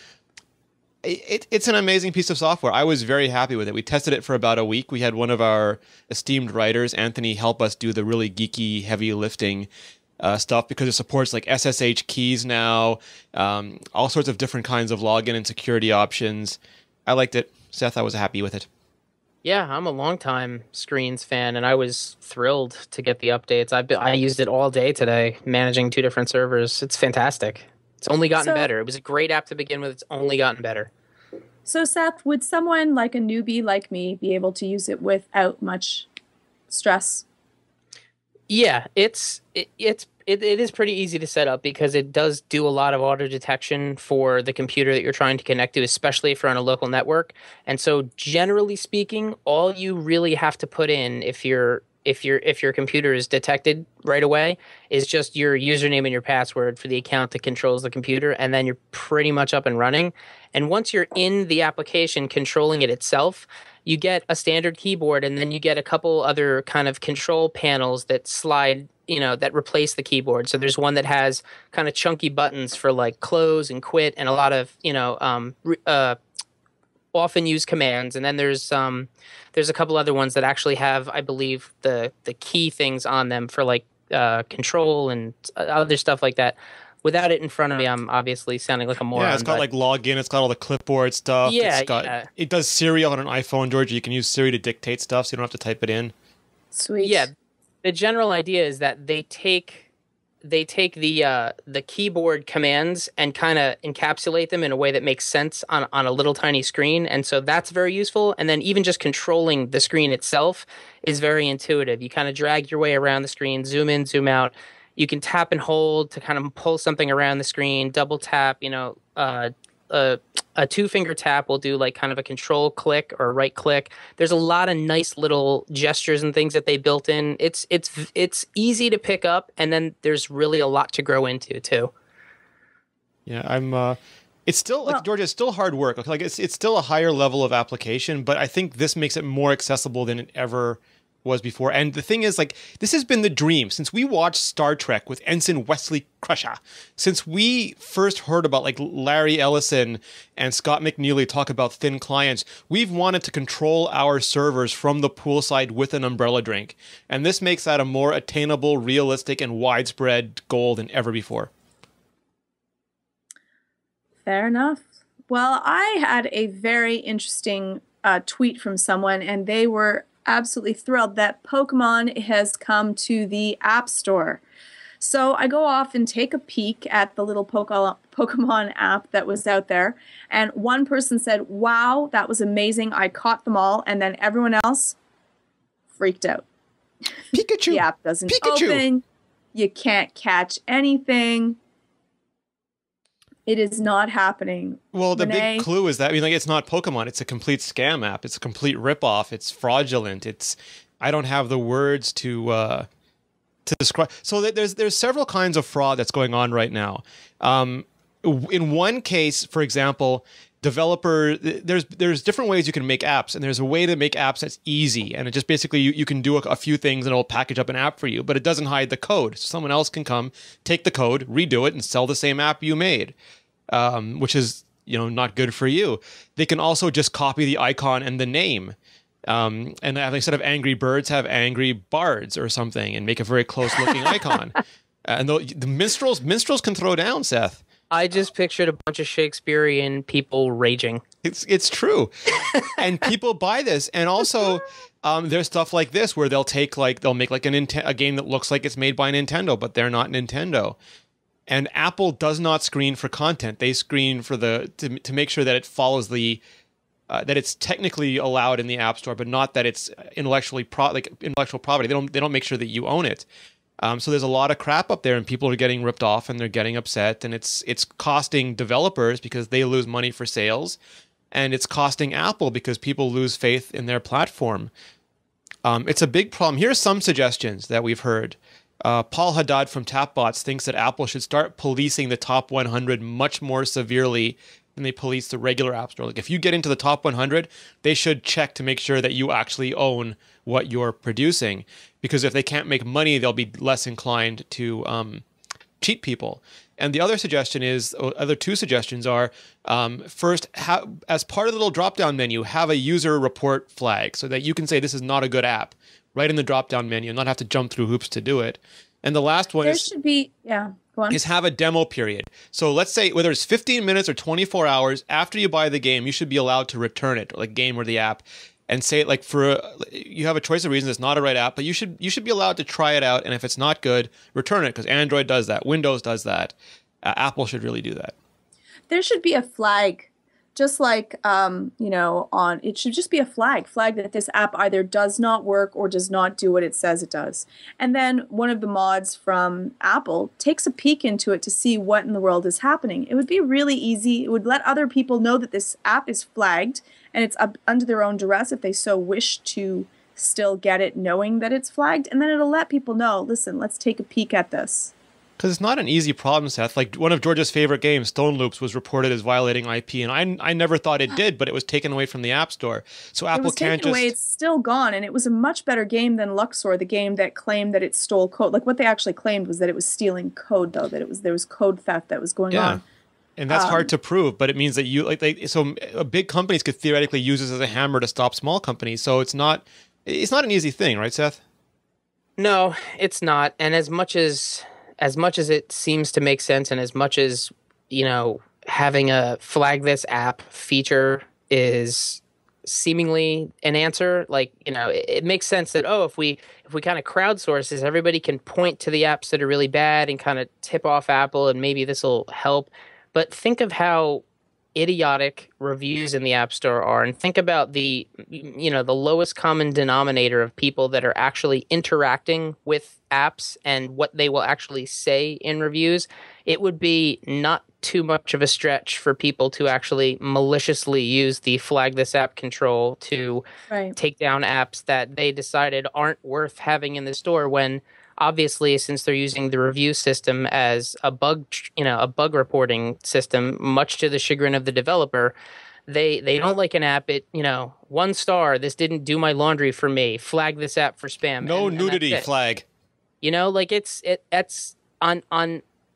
It's an amazing piece of software. I was very happy with it. We tested it for about a week. We had one of our esteemed writers, Anthony, help us do the really geeky, heavy lifting stuff because it supports like SSH keys now, all sorts of different kinds of login and security options. I liked it. Seth, I was happy with it.
Yeah, I'm a longtime Screens fan, and I was thrilled to get the updates. I used it all day today, managing 2 different servers. It's fantastic. It's only gotten better. It was a great app to begin with. It's only gotten better.
So, Seth, would someone like a newbie like me be able to use it without much stress?
Yeah, it is pretty easy to set up because it does do a lot of auto detection for the computer that you're trying to connect to, especially if you're on a local network. And so, generally speaking, all you really have to put in if your computer is detected right away is just your username and your password for the account that controls the computer, and then you're pretty much up and running. And once you're in the application controlling it itself, you get a standard keyboard, and then you get a couple other kind of control panels that slide, that replace the keyboard. So there's one that has kind of chunky buttons for like close and quit and a lot of, often used commands. And then there's a couple other ones that actually have, I believe, the key things on them for like control and other stuff like that. Without it in front of me, I'm obviously sounding like a moron.
Yeah, it's got like login. It's got all the clipboard stuff.
Yeah,
It does Siri on an iPhone, Georgia. You can use Siri to dictate stuff, so you don't have to type it in.
Sweet.
Yeah, the general idea is that they take they take the keyboard commands and kind of encapsulate them in a way that makes sense on a little tiny screen, and so that's very useful. And then even just controlling the screen itself is very intuitive. You kind of drag your way around the screen, zoom in, zoom out. You can tap and hold to kind of pull something around the screen, double tap, a two-finger tap will do like kind of a control click or right click. There's a lot of nice little gestures and things that they built in. It's easy to pick up, and then there's really a lot to grow into too.
Yeah, it's still like Georgia. It's still hard work. Okay, like it's still a higher level of application, but I think this makes it more accessible than it ever was before. And the thing is, like, this has been the dream since we watched Star Trek with Ensign Wesley Crusher. Since we first heard about like Larry Ellison and Scott McNeely talk about thin clients, we've wanted to control our servers from the poolside with an umbrella drink. And this makes that a more attainable, realistic, and widespread goal than ever before.
Fair enough. Well, I had a very interesting tweet from someone, and they were absolutely thrilled that Pokemon has come to the App Store. So I go off and take a peek at the little Pokemon app that was out there, and one person said, "Wow, that was amazing. I caught them all," and then everyone else freaked out.
Pikachu!
The app doesn't open. You can't catch anything. It is not happening.
Well, the big clue is that, I mean, like, it's not Pokemon. It's a complete scam app. It's a complete ripoff. It's fraudulent. I don't have the words to describe. So there's several kinds of fraud that's going on right now. In one case, for example, there's different ways you can make apps, and there's a way to make apps that's easy, and it just basically you can do a few things and it'll package up an app for you, but it doesn't hide the code. So someone else can come, take the code, redo it, and sell the same app you made, which is not good for you. They can also just copy the icon and the name, and instead of Angry Birds, have Angry Bards or something, and make a very close looking icon. And the minstrels can throw down, Seth.
I just pictured a bunch of Shakespearean people raging.
It's true. And people buy this. And also there's stuff like this where they'll make like a game that looks like it's made by Nintendo, but they're not Nintendo. And Apple does not screen for content. They screen for to make sure that it follows that it's technically allowed in the App Store, but not that it's intellectual property. They don't make sure that you own it. So there's a lot of crap up there, and people are getting ripped off, and they're getting upset, and it's costing developers because they lose money for sales, and it's costing Apple because people lose faith in their platform. It's a big problem. Here's some suggestions that we've heard. Paul Haddad from Tapbots thinks that Apple should start policing the top 100 much more severely than they police the regular App Store. Like, if you get into the top 100, they should check to make sure that you actually own what you're producing, because if they can't make money, they'll be less inclined to cheat people. And the other other two suggestions are, first, as part of the little drop-down menu, have a user report flag so that you can say this is not a good app right in the drop-down menu and not have to jump through hoops to do it. And the last one is have a demo period. So let's say whether it's 15 minutes or 24 hours after you buy the game, you should be allowed to return it, or like game or the app, and say it like you have a choice of reasons it's not a right app, but you should be allowed to try it out, and if it's not good, return it, because Android does that, Windows does that. Apple should really do that.
There should be a flag, just like it should just be a flag that this app either does not work or does not do what it says it does. And then one of the mods from Apple takes a peek into it to see what in the world is happening. It would be really easy. It would let other people know that this app is flagged, and it's up under their own duress if they so wish to still get it knowing that it's flagged. And then it'll let people know, listen, let's take a peek at this.
Because it's not an easy problem, Seth. Like, one of Georgia's favorite games, Stone Loops, was reported as violating IP, and I never thought it did, but it was taken away from the App Store. So Apple can't just...
It's still gone, and it was a much better game than Luxor, the game that claimed that it stole code. Like, what they actually claimed was that it was stealing code, though, that there was code theft that was going on.
And that's hard to prove, but it means that so big companies could theoretically use this as a hammer to stop small companies. So it's not an easy thing, right, Seth?
No, it's not. And as much as it seems to make sense, and as much as, having a flag this app feature is seemingly an answer. Like, it makes sense that, if we kind of crowdsource this, everybody can point to the apps that are really bad and kind of tip off Apple, and maybe this will help. But think of how idiotic reviews in the App Store are, and think about the lowest common denominator of people that are actually interacting with apps and what they will actually say in reviews. It would be not too much of a stretch for people to actually maliciously use the flag this app control to take down apps that they decided aren't worth having in the store, when obviously, since they're using the review system as a bug reporting system, much to the chagrin of the developer, they don't like an app. 1 star, this didn't do my laundry for me, flag this app for spam.
No nudity flag.
That's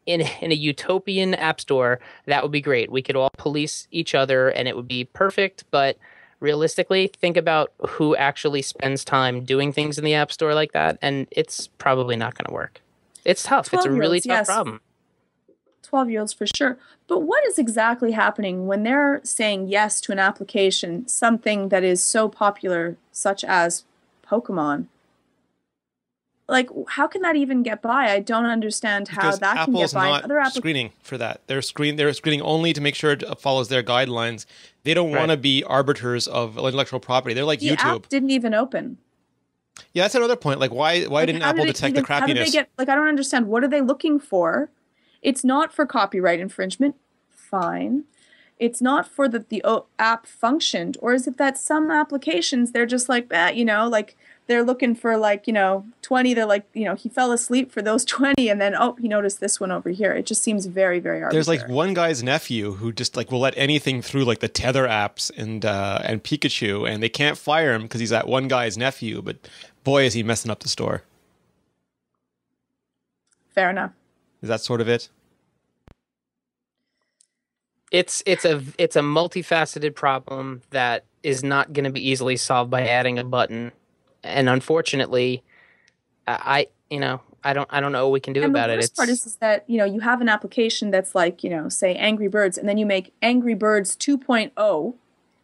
in a utopian app store, that would be great. We could all police each other and it would be perfect. But realistically, think about who actually spends time doing things in the app store like that, and it's probably not going to work. It's tough. It's a really tough problem.
12-year-olds for sure. But what is exactly happening when they're saying yes to an application, something that is so popular, such as Pokemon? Like, how can that even get by? I don't understand how
because
that
Apple's
can get by.
Not
Other
screening for that. They're screening only to make sure it follows their guidelines. They don't want to be arbiters of intellectual property. They're like
the
YouTube.
App didn't even open.
Yeah, that's another point. Like, why didn't Apple detect the crappiness? How did they get?
Like, I don't understand. What are they looking for? It's not for copyright infringement. Fine. It's not for the app functioned, or is it that some applications they're just like that? Like. They're looking for 20. They're like, he fell asleep for those 20, and then he noticed this one over here. It just seems very, very arbitrary.
There's like one guy's nephew who just will let anything through, like the Tether apps and Pikachu, and they can't fire him because he's that one guy's nephew. But boy, is he messing up the store.
Fair enough.
Is that sort of it?
It's a multifaceted problem that is not going to be easily solved by adding a button. And unfortunately, I don't know what we can do about it.
And the worst part is that, you have an application that's like, say Angry Birds, and then you make Angry Birds 2.0,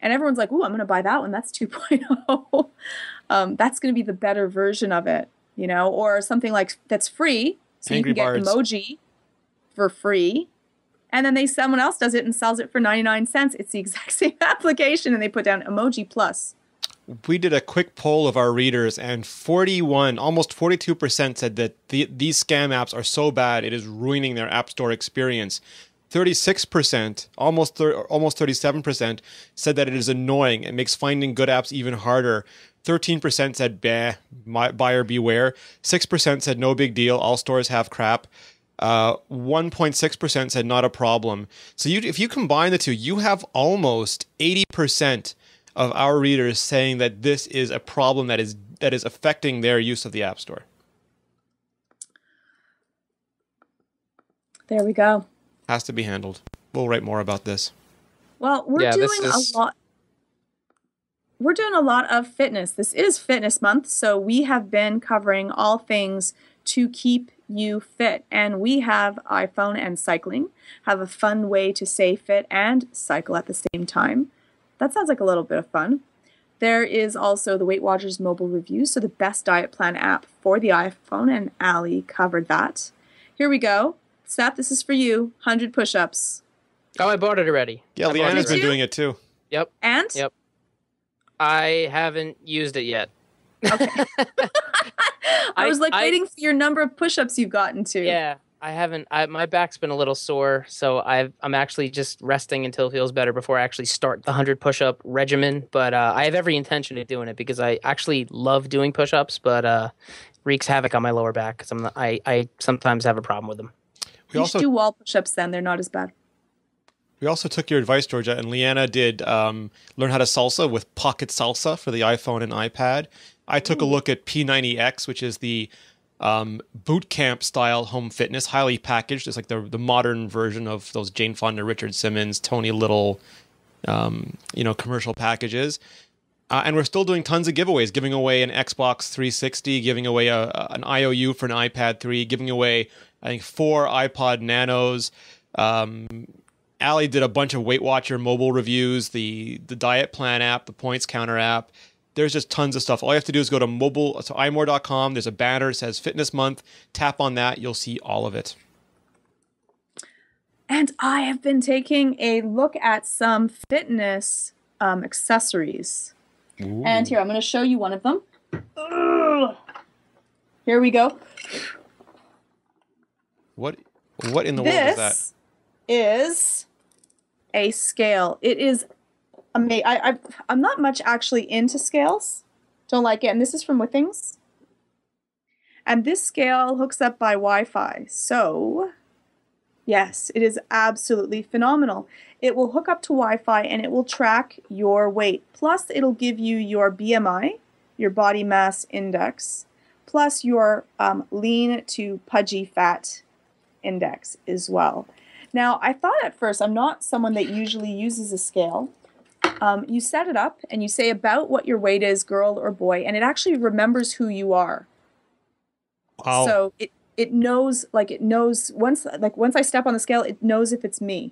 and everyone's like, ooh, I'm going to buy that one. That's 2.0. That's going to be the better version of it, or something like that's free. So
Angry
you can
Birds.
get emoji for free. And then someone else does it and sells it for 99 cents. It's the exact same application, and they put down emoji plus.
We did a quick poll of our readers, and almost 42% said that these scam apps are so bad it is ruining their App Store experience. 36%, almost 37%, said that it is annoying. It makes finding good apps even harder. 13% said, buyer beware. 6% said, no big deal. All stores have crap. 1.6% said, not a problem. So if you combine the two, you have almost 80% of our readers saying that this is a problem that is affecting their use of the App Store.
There we go.
Has to be handled. We'll write more about this.
Well, we're doing a lot of fitness. This is Fitness Month, so we have been covering all things to keep you fit. And we have iPhone and cycling, have a fun way to stay fit and cycle at the same time. That sounds like a little bit of fun. There is also the Weight Watchers mobile review, so the best diet plan app for the iPhone, and Ali covered that. Here we go. Seth, this is for you. 100 push-ups.
Oh, I bought it already.
Yeah, Leanna's been doing it too.
Yep.
And?
Yep. I haven't used it yet.
Okay. I was waiting for your number of push-ups you've gotten to.
Yeah. I haven't. My back's been a little sore, so I'm actually just resting until it feels better before I actually start the 100 push-up regimen. But I have every intention of doing it because I actually love doing push-ups, but wreaks havoc on my lower back because I sometimes have a problem with them.
You should do wall push-ups then. They're not as bad.
We also took your advice, Georgia, and Leanna did learn how to salsa with Pocket Salsa for the iPhone and iPad. I took a look at P90X, which is the boot camp style home fitness, highly packaged. It's like the modern version of those Jane Fonda, Richard Simmons, Tony Little, commercial packages. And we're still doing tons of giveaways, giving away an Xbox 360, giving away an IOU for an iPad 3, giving away, I think, 4 iPod Nanos. Allie did a bunch of Weight Watcher mobile reviews, the diet plan app, the points counter app. There's just tons of stuff. All you have to do is go to imore.com. There's a banner that says Fitness Month. Tap on that. You'll see all of it.
And I have been taking a look at some fitness accessories.
Ooh.
And here, I'm going to show you one of them. Ugh. Here we go.
What in the world is that?
This is a scale. It is amazing. I'm not much actually into scales. Don't like it. And this is from Withings. And this scale hooks up by Wi-Fi. So, yes, it is absolutely phenomenal. It will hook up to Wi-Fi and it will track your weight. Plus, it'll give you your BMI, your body mass index, plus your lean to pudgy fat index as well. Now, I thought at first, I'm not someone that usually uses a scale. You set it up and you say about what your weight is, girl or boy, and it actually remembers who you are.
Wow.
So it knows once I step on the scale, it knows if it's me.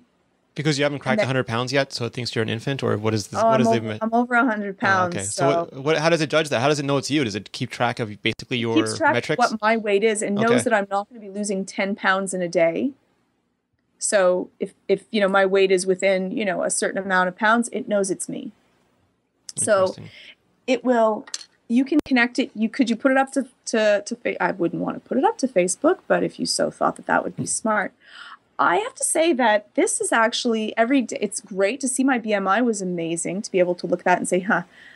Because you haven't cracked 100 pounds yet, so it thinks you're an infant, or what is this?
Oh,
what
I'm over 100 pounds.
Okay. So how does it judge that? How does it know it's you? Does it keep track of basically your
keeps track
metrics?
of what my weight is and knows that I'm not going to be losing 10 pounds in a day. So if my weight is within, a certain amount of pounds, it knows it's me. So it will, you can connect it. Could you put it up to I wouldn't want to put it up to Facebook, but if you so thought that would be smart. I have to say that this is actually every day. It's great to see my BMI was amazing to be able to look at that and say,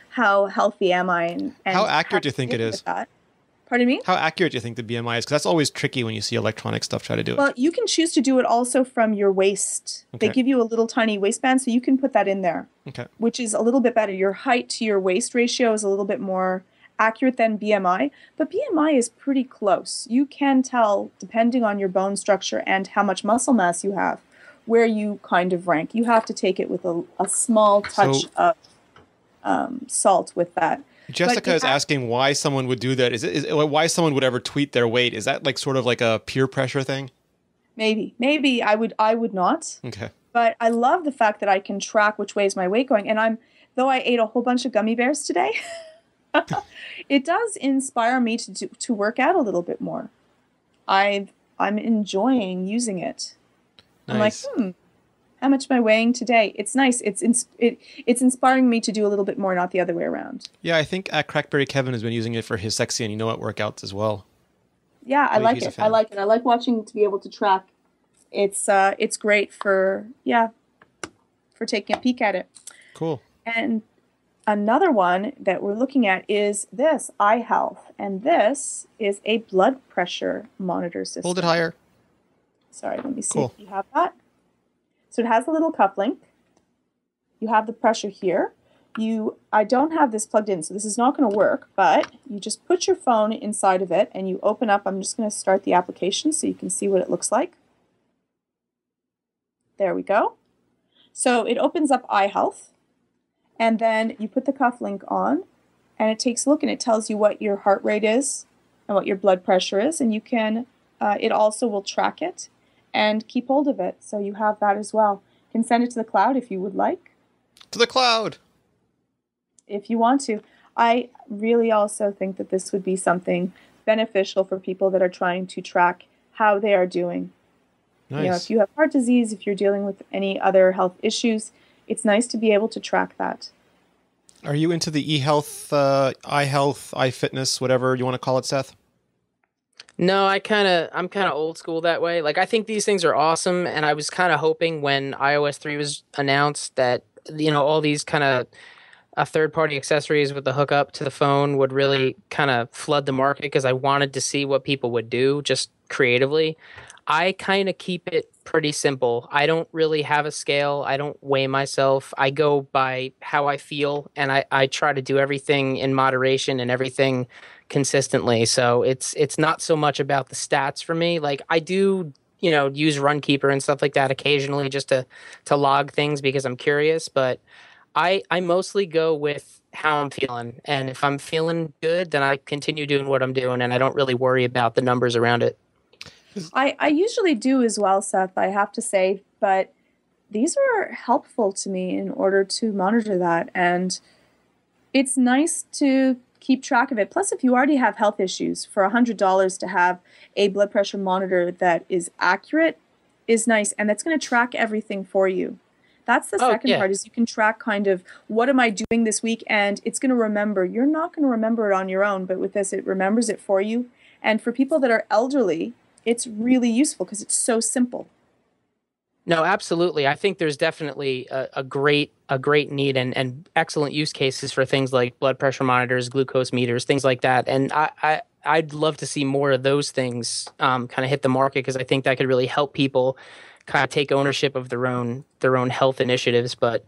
how healthy am I? And
how accurate do you think it is?
Pardon me?
How accurate do you think the BMI is? Because that's always tricky when you see electronic stuff try to do it.
Well, you can choose to do it also from your waist.
Okay.
They give you a little tiny waistband, so you can put that in there, which is a little bit better. Your height to your waist ratio is a little bit more accurate than BMI, but BMI is pretty close. You can tell, depending on your bone structure and how much muscle mass you have, where you kind of rank. You have to take it with a small touch of salt with that.
Jessica is asking why someone would do that. Is why someone would ever tweet their weight? Is that like sort of like a peer pressure thing?
Maybe I would not.
Okay.
But I love the fact that I can track which way is my weight going. And though I ate a whole bunch of gummy bears today, it does inspire me to work out a little bit more. I'm enjoying using it.
Nice.
I'm like, how much am I weighing today? It's nice. It's inspiring me to do a little bit more, not the other way around.
Yeah, I think Crackberry Kevin has been using it for his Sexy and You Know What workouts as well.
Yeah, I like it. I like watching to be able to track. It's great for taking a peek at it.
Cool.
And another one that we're looking at is this iHealth, and this is a blood pressure monitor system.
Hold it higher.
Sorry, let me see if you have that. So it has a little cuff link. You have the pressure here. I don't have this plugged in, so this is not going to work, but you just put your phone inside of it and you open up. I'm just going to start the application so you can see what it looks like. There we go. So it opens up iHealth, and then you put the cuff link on, and it takes a look and it tells you what your heart rate is and what your blood pressure is, and you can, it also will track it and keep hold of it. So you have that as well. You can send it to the cloud if you would like.
To the cloud.
If you want to. I really also think that this would be something beneficial for people that are trying to track how they are doing.
Nice.
If you have heart disease, if you're dealing with any other health issues, it's nice to be able to track that.
Are you into the eHealth, iHealth, iFitness, whatever you want to call it, Seth?
No, I'm kind of old school that way. Like, I think these things are awesome, and I was kind of hoping when iOS 3 was announced that, all these kind of third-party accessories with the hookup to the phone would really kind of flood the market, because I wanted to see what people would do just creatively. I kind of keep it pretty simple. I don't really have a scale. I don't weigh myself. I go by how I feel, and I try to do everything in moderation and everything consistently. So it's not so much about the stats for me. Like, I do, use Runkeeper and stuff like that occasionally just to log things because I'm curious, but I mostly go with how I'm feeling. And if I'm feeling good, then I continue doing what I'm doing, and I don't really worry about the numbers around it.
I usually do as well, Seth, I have to say, but these are helpful to me in order to monitor that. And it's nice to keep track of it. Plus, if you already have health issues, for $100 to have a blood pressure monitor that is accurate is nice. And that's going to track everything for you. That's the second part, is you can track kind of what am I doing this week, and it's going to remember. You're not going to remember it on your own, but with this, it remembers it for you. And for people that are elderly, it's really useful because it's so simple.
No, absolutely. I think there's definitely a great need and excellent use cases for things like blood pressure monitors, glucose meters, things like that. And I'd love to see more of those things kind of hit the market, because I think that could really help people kind of take ownership of their own health initiatives. But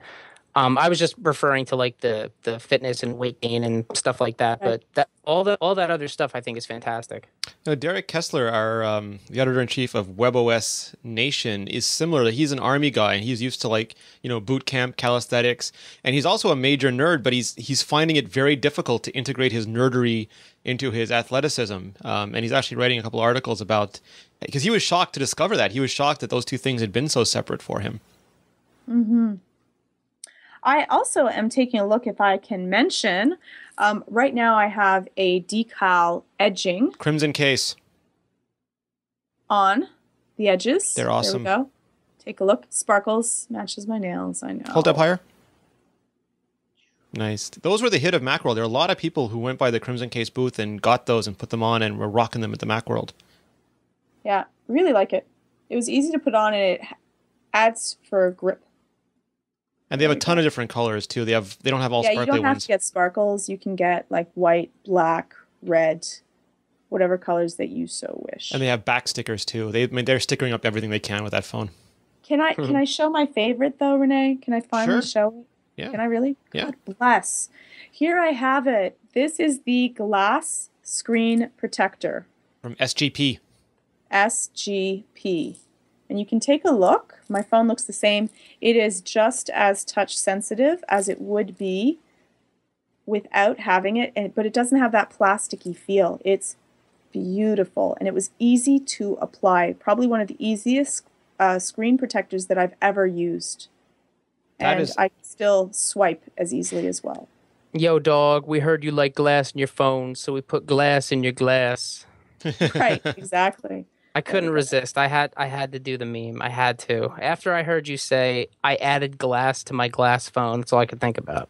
I was just referring to like the fitness and weight gain and stuff like that. Right. But all that other stuff I think is fantastic.
Now, Derek Kessler, our the editor-in-chief of WebOS Nation, is similar. He's an Army guy, and he's used to boot camp calisthenics, and he's also a major nerd. But he's finding it very difficult to integrate his nerdery into his athleticism. And he's actually writing a couple articles about, because he was shocked to discover that. He was shocked that those two things had been so separate for him.
Mm-hmm. I also am taking a look, if I can mention, right now I have a decal edging.
Crimson case.
On the edges.
They're awesome.
There we go. Take a look. Sparkles. Matches my nails. I know.
Hold up higher. Nice. Those were the hit of Macworld. There are a lot of people who went by the Crimson Case booth and got those and put them on and were rocking them at the Macworld.
Yeah, really like it. It was easy to put on, and it adds for grip.
And they have a ton of different colors too. They don't have all sparkly ones.
Yeah, you don't have to get sparkles. You can get like white, black, red, whatever colors that you so wish.
And they have back stickers too. They're stickering up everything they can with that phone.
Can I show my favorite though, Rene? Can I finally show it?
Yeah.
Can I really?
Yeah.
God bless. Here I have it. This is the glass screen protector.
From SGP.
SGP. And you can take a look. My phone looks the same. It is just as touch sensitive as it would be without having it, but it doesn't have that plasticky feel. It's beautiful, and it was easy to apply. Probably one of the easiest screen protectors that I've ever used. And I can still swipe as easily as well.
Yo, dog, we heard you like glass in your phone, so we put glass in your glass.
Right, exactly.
I couldn't resist. I had to do the meme. I had to. After I heard you say, I added glass to my glass phone, that's all I could think about.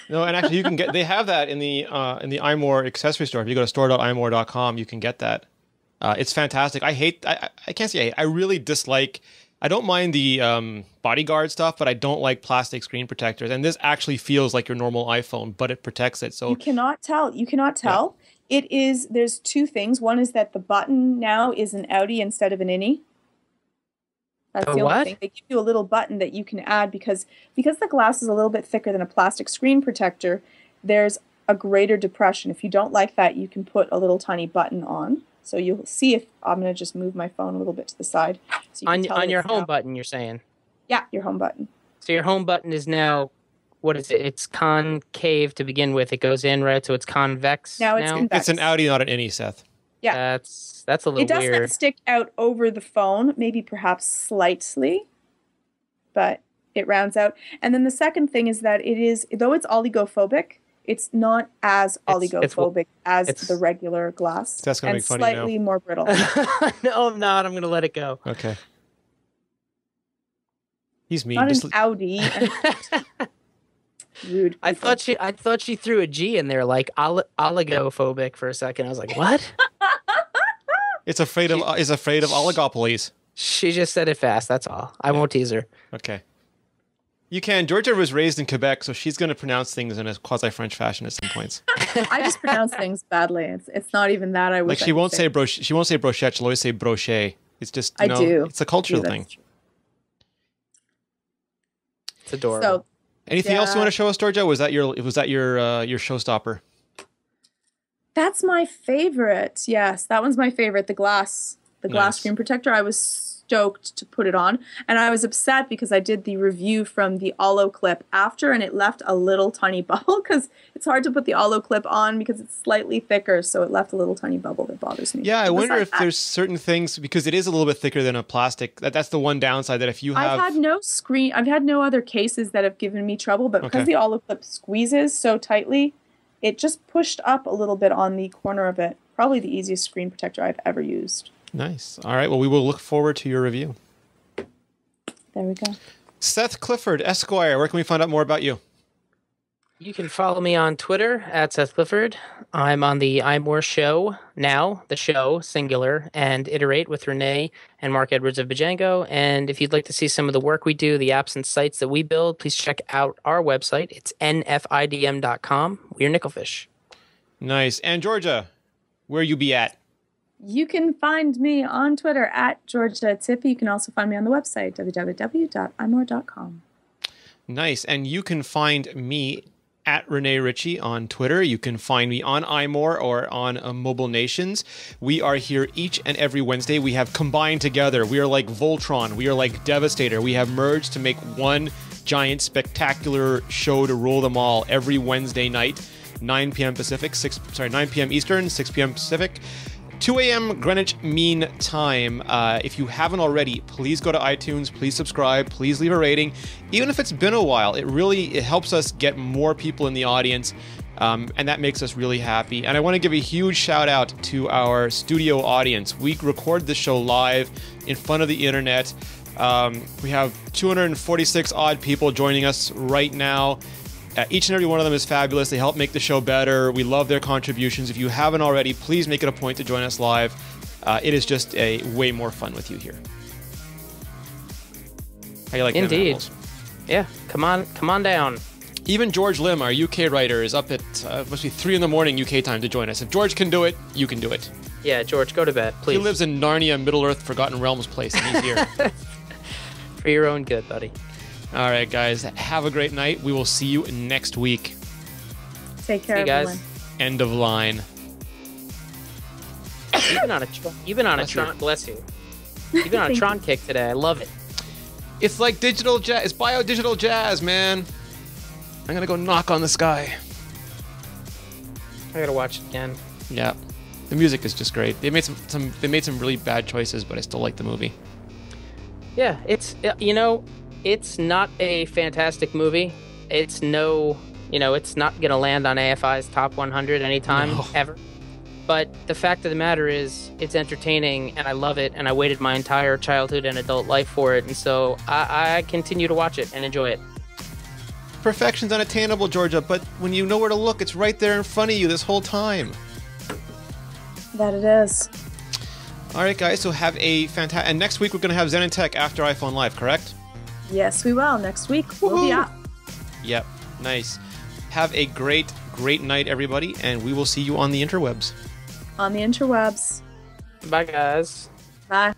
No, and actually they have that in the iMore accessory store. If you go to store.imore.com, you can get that. It's fantastic. I can't say I hate. I really dislike, I don't mind the bodyguard stuff, but I don't like plastic screen protectors. And this actually feels like your normal iPhone, but it protects it. So
you cannot tell. Yeah. It is, there's two things. One is that the button now is an outie instead of an innie. That's the only thing. They give you a little button that you can add because the glass is a little bit thicker than a plastic screen protector. There's a greater depression. If you don't like that, you can put a little tiny button on. So you'll see if I'm going to just move my phone a little bit to the side. So
on your home button, you're saying?
Yeah, your home button.
So your home button is now, what is it? It's concave to begin with. It goes in, right? So it's convex
now? It's convex.
It's an outie, not an innie, Seth.
Yeah.
That's a little weird.
It doesn't stick out over the phone, maybe perhaps slightly, but it rounds out. And then the second thing is that it is, though it's oligophobic, it's not as oligophobic as the regular glass.
That's going to be funny
now. And slightly more brittle.
No, I'm not. I'm going to let it go.
Okay. He's mean.
Not an Audi. Rude.
I thought she threw a G in there, like oligophobic for a second. I was like, what?
It's afraid of oligopolies.
She just said it fast. That's all. I won't tease her.
Okay. You can. Georgia was raised in Quebec, so she's going to pronounce things in a quasi-French fashion at some points.
I just pronounce things badly. It's not even that. I wish
she won't say brochette. She'll always say brochet. It's just
I do.
It's a cultural thing.
True.
It's adorable.
So,
anything else you want to show us, Georgia? Was that your showstopper?
That's my favorite. Yes, that one's my favorite. The glass screen protector. I was stoked to put it on. And I was upset because I did the review from the Olo clip after, and it left a little tiny bubble because it's hard to put the Olo clip on because it's slightly thicker. So it left a little tiny bubble that bothers me.
Yeah, I wonder if there's certain things, because it is a little bit thicker than a plastic. That's the one downside, that if you have...
I've had no other cases that have given me trouble, but because the Olo clip squeezes so tightly, it just pushed up a little bit on the corner of it. Probably the easiest screen protector I've ever used.
Nice. All right. Well, we will look forward to your review.
There we go.
Seth Clifford, Esquire, where can we find out more about you?
You can follow me on Twitter at Seth Clifford. I'm on the iMore show now, the show, singular, and Iterate with Rene and Mark Edwards of Bajango. And if you'd like to see some of the work we do, the apps and sites that we build, please check out our website. It's nfidm.com. We're Nickelfish.
Nice. And Georgia, where you be at?
You can find me on Twitter at Georgia Tippy. You can also find me on the website, www.imore.com.
Nice. And you can find me at Rene Ritchie on Twitter. You can find me on iMore or on Mobile Nations. We are here each and every Wednesday. We have combined together. We are like Voltron. We are like Devastator. We have merged to make one giant spectacular show to rule them all every Wednesday night, 9 p.m. Pacific, 9 p.m. Eastern, 6 p.m. Pacific. 2 a.m. Greenwich Mean Time. If you haven't already, please go to iTunes. Please subscribe. Please leave a rating. Even if it's been a while, it helps us get more people in the audience, and that makes us really happy. And I want to give a huge shout out to our studio audience. We record the show live in front of the internet. We have 246 odd people joining us right now. Each and every one of them is fabulous. They help make the show better. We love their contributions. If you haven't already, please make it a point to join us live. It is just way more fun with you here. How you like them animals?
Yeah, come on down.
Even George Lim, our UK writer, is up at must be 3 a.m. UK time to join us. If George can do it, you can do it.
Yeah, George, go to bed, please.
He lives in Narnia, Middle-earth, Forgotten Realms place, and he's here.
For your own good, buddy.
All right, guys. Have a great night. We will see you next week.
Take care, everyone.
End of line.
You've been on a Tron. Bless you. You've been on a Tron kick today. I love it.
It's like digital jazz. It's bio-digital jazz, man. I'm gonna go knock on the sky.
I gotta watch it again.
Yeah, the music is just great. They made some really bad choices, but I still like the movie.
Yeah, it's it's not a fantastic movie. It's it's not gonna land on AFI's top 100 anytime ever. But the fact of the matter is, it's entertaining, and I love it, and I waited my entire childhood and adult life for it, and so I continue to watch it and enjoy it.
Perfection's unattainable, Georgia, but when you know where to look, it's right there in front of you this whole time.
That it is.
All right, guys, so have a fantastic... And next week, we're going to have Zen and Tech after iPhone Live, correct?
Yes, we will. Next week, we'll be up.
Yep, nice. Have a great night, everybody, and we will see you on the interwebs.
On the interwebs.
Bye, guys.
Bye.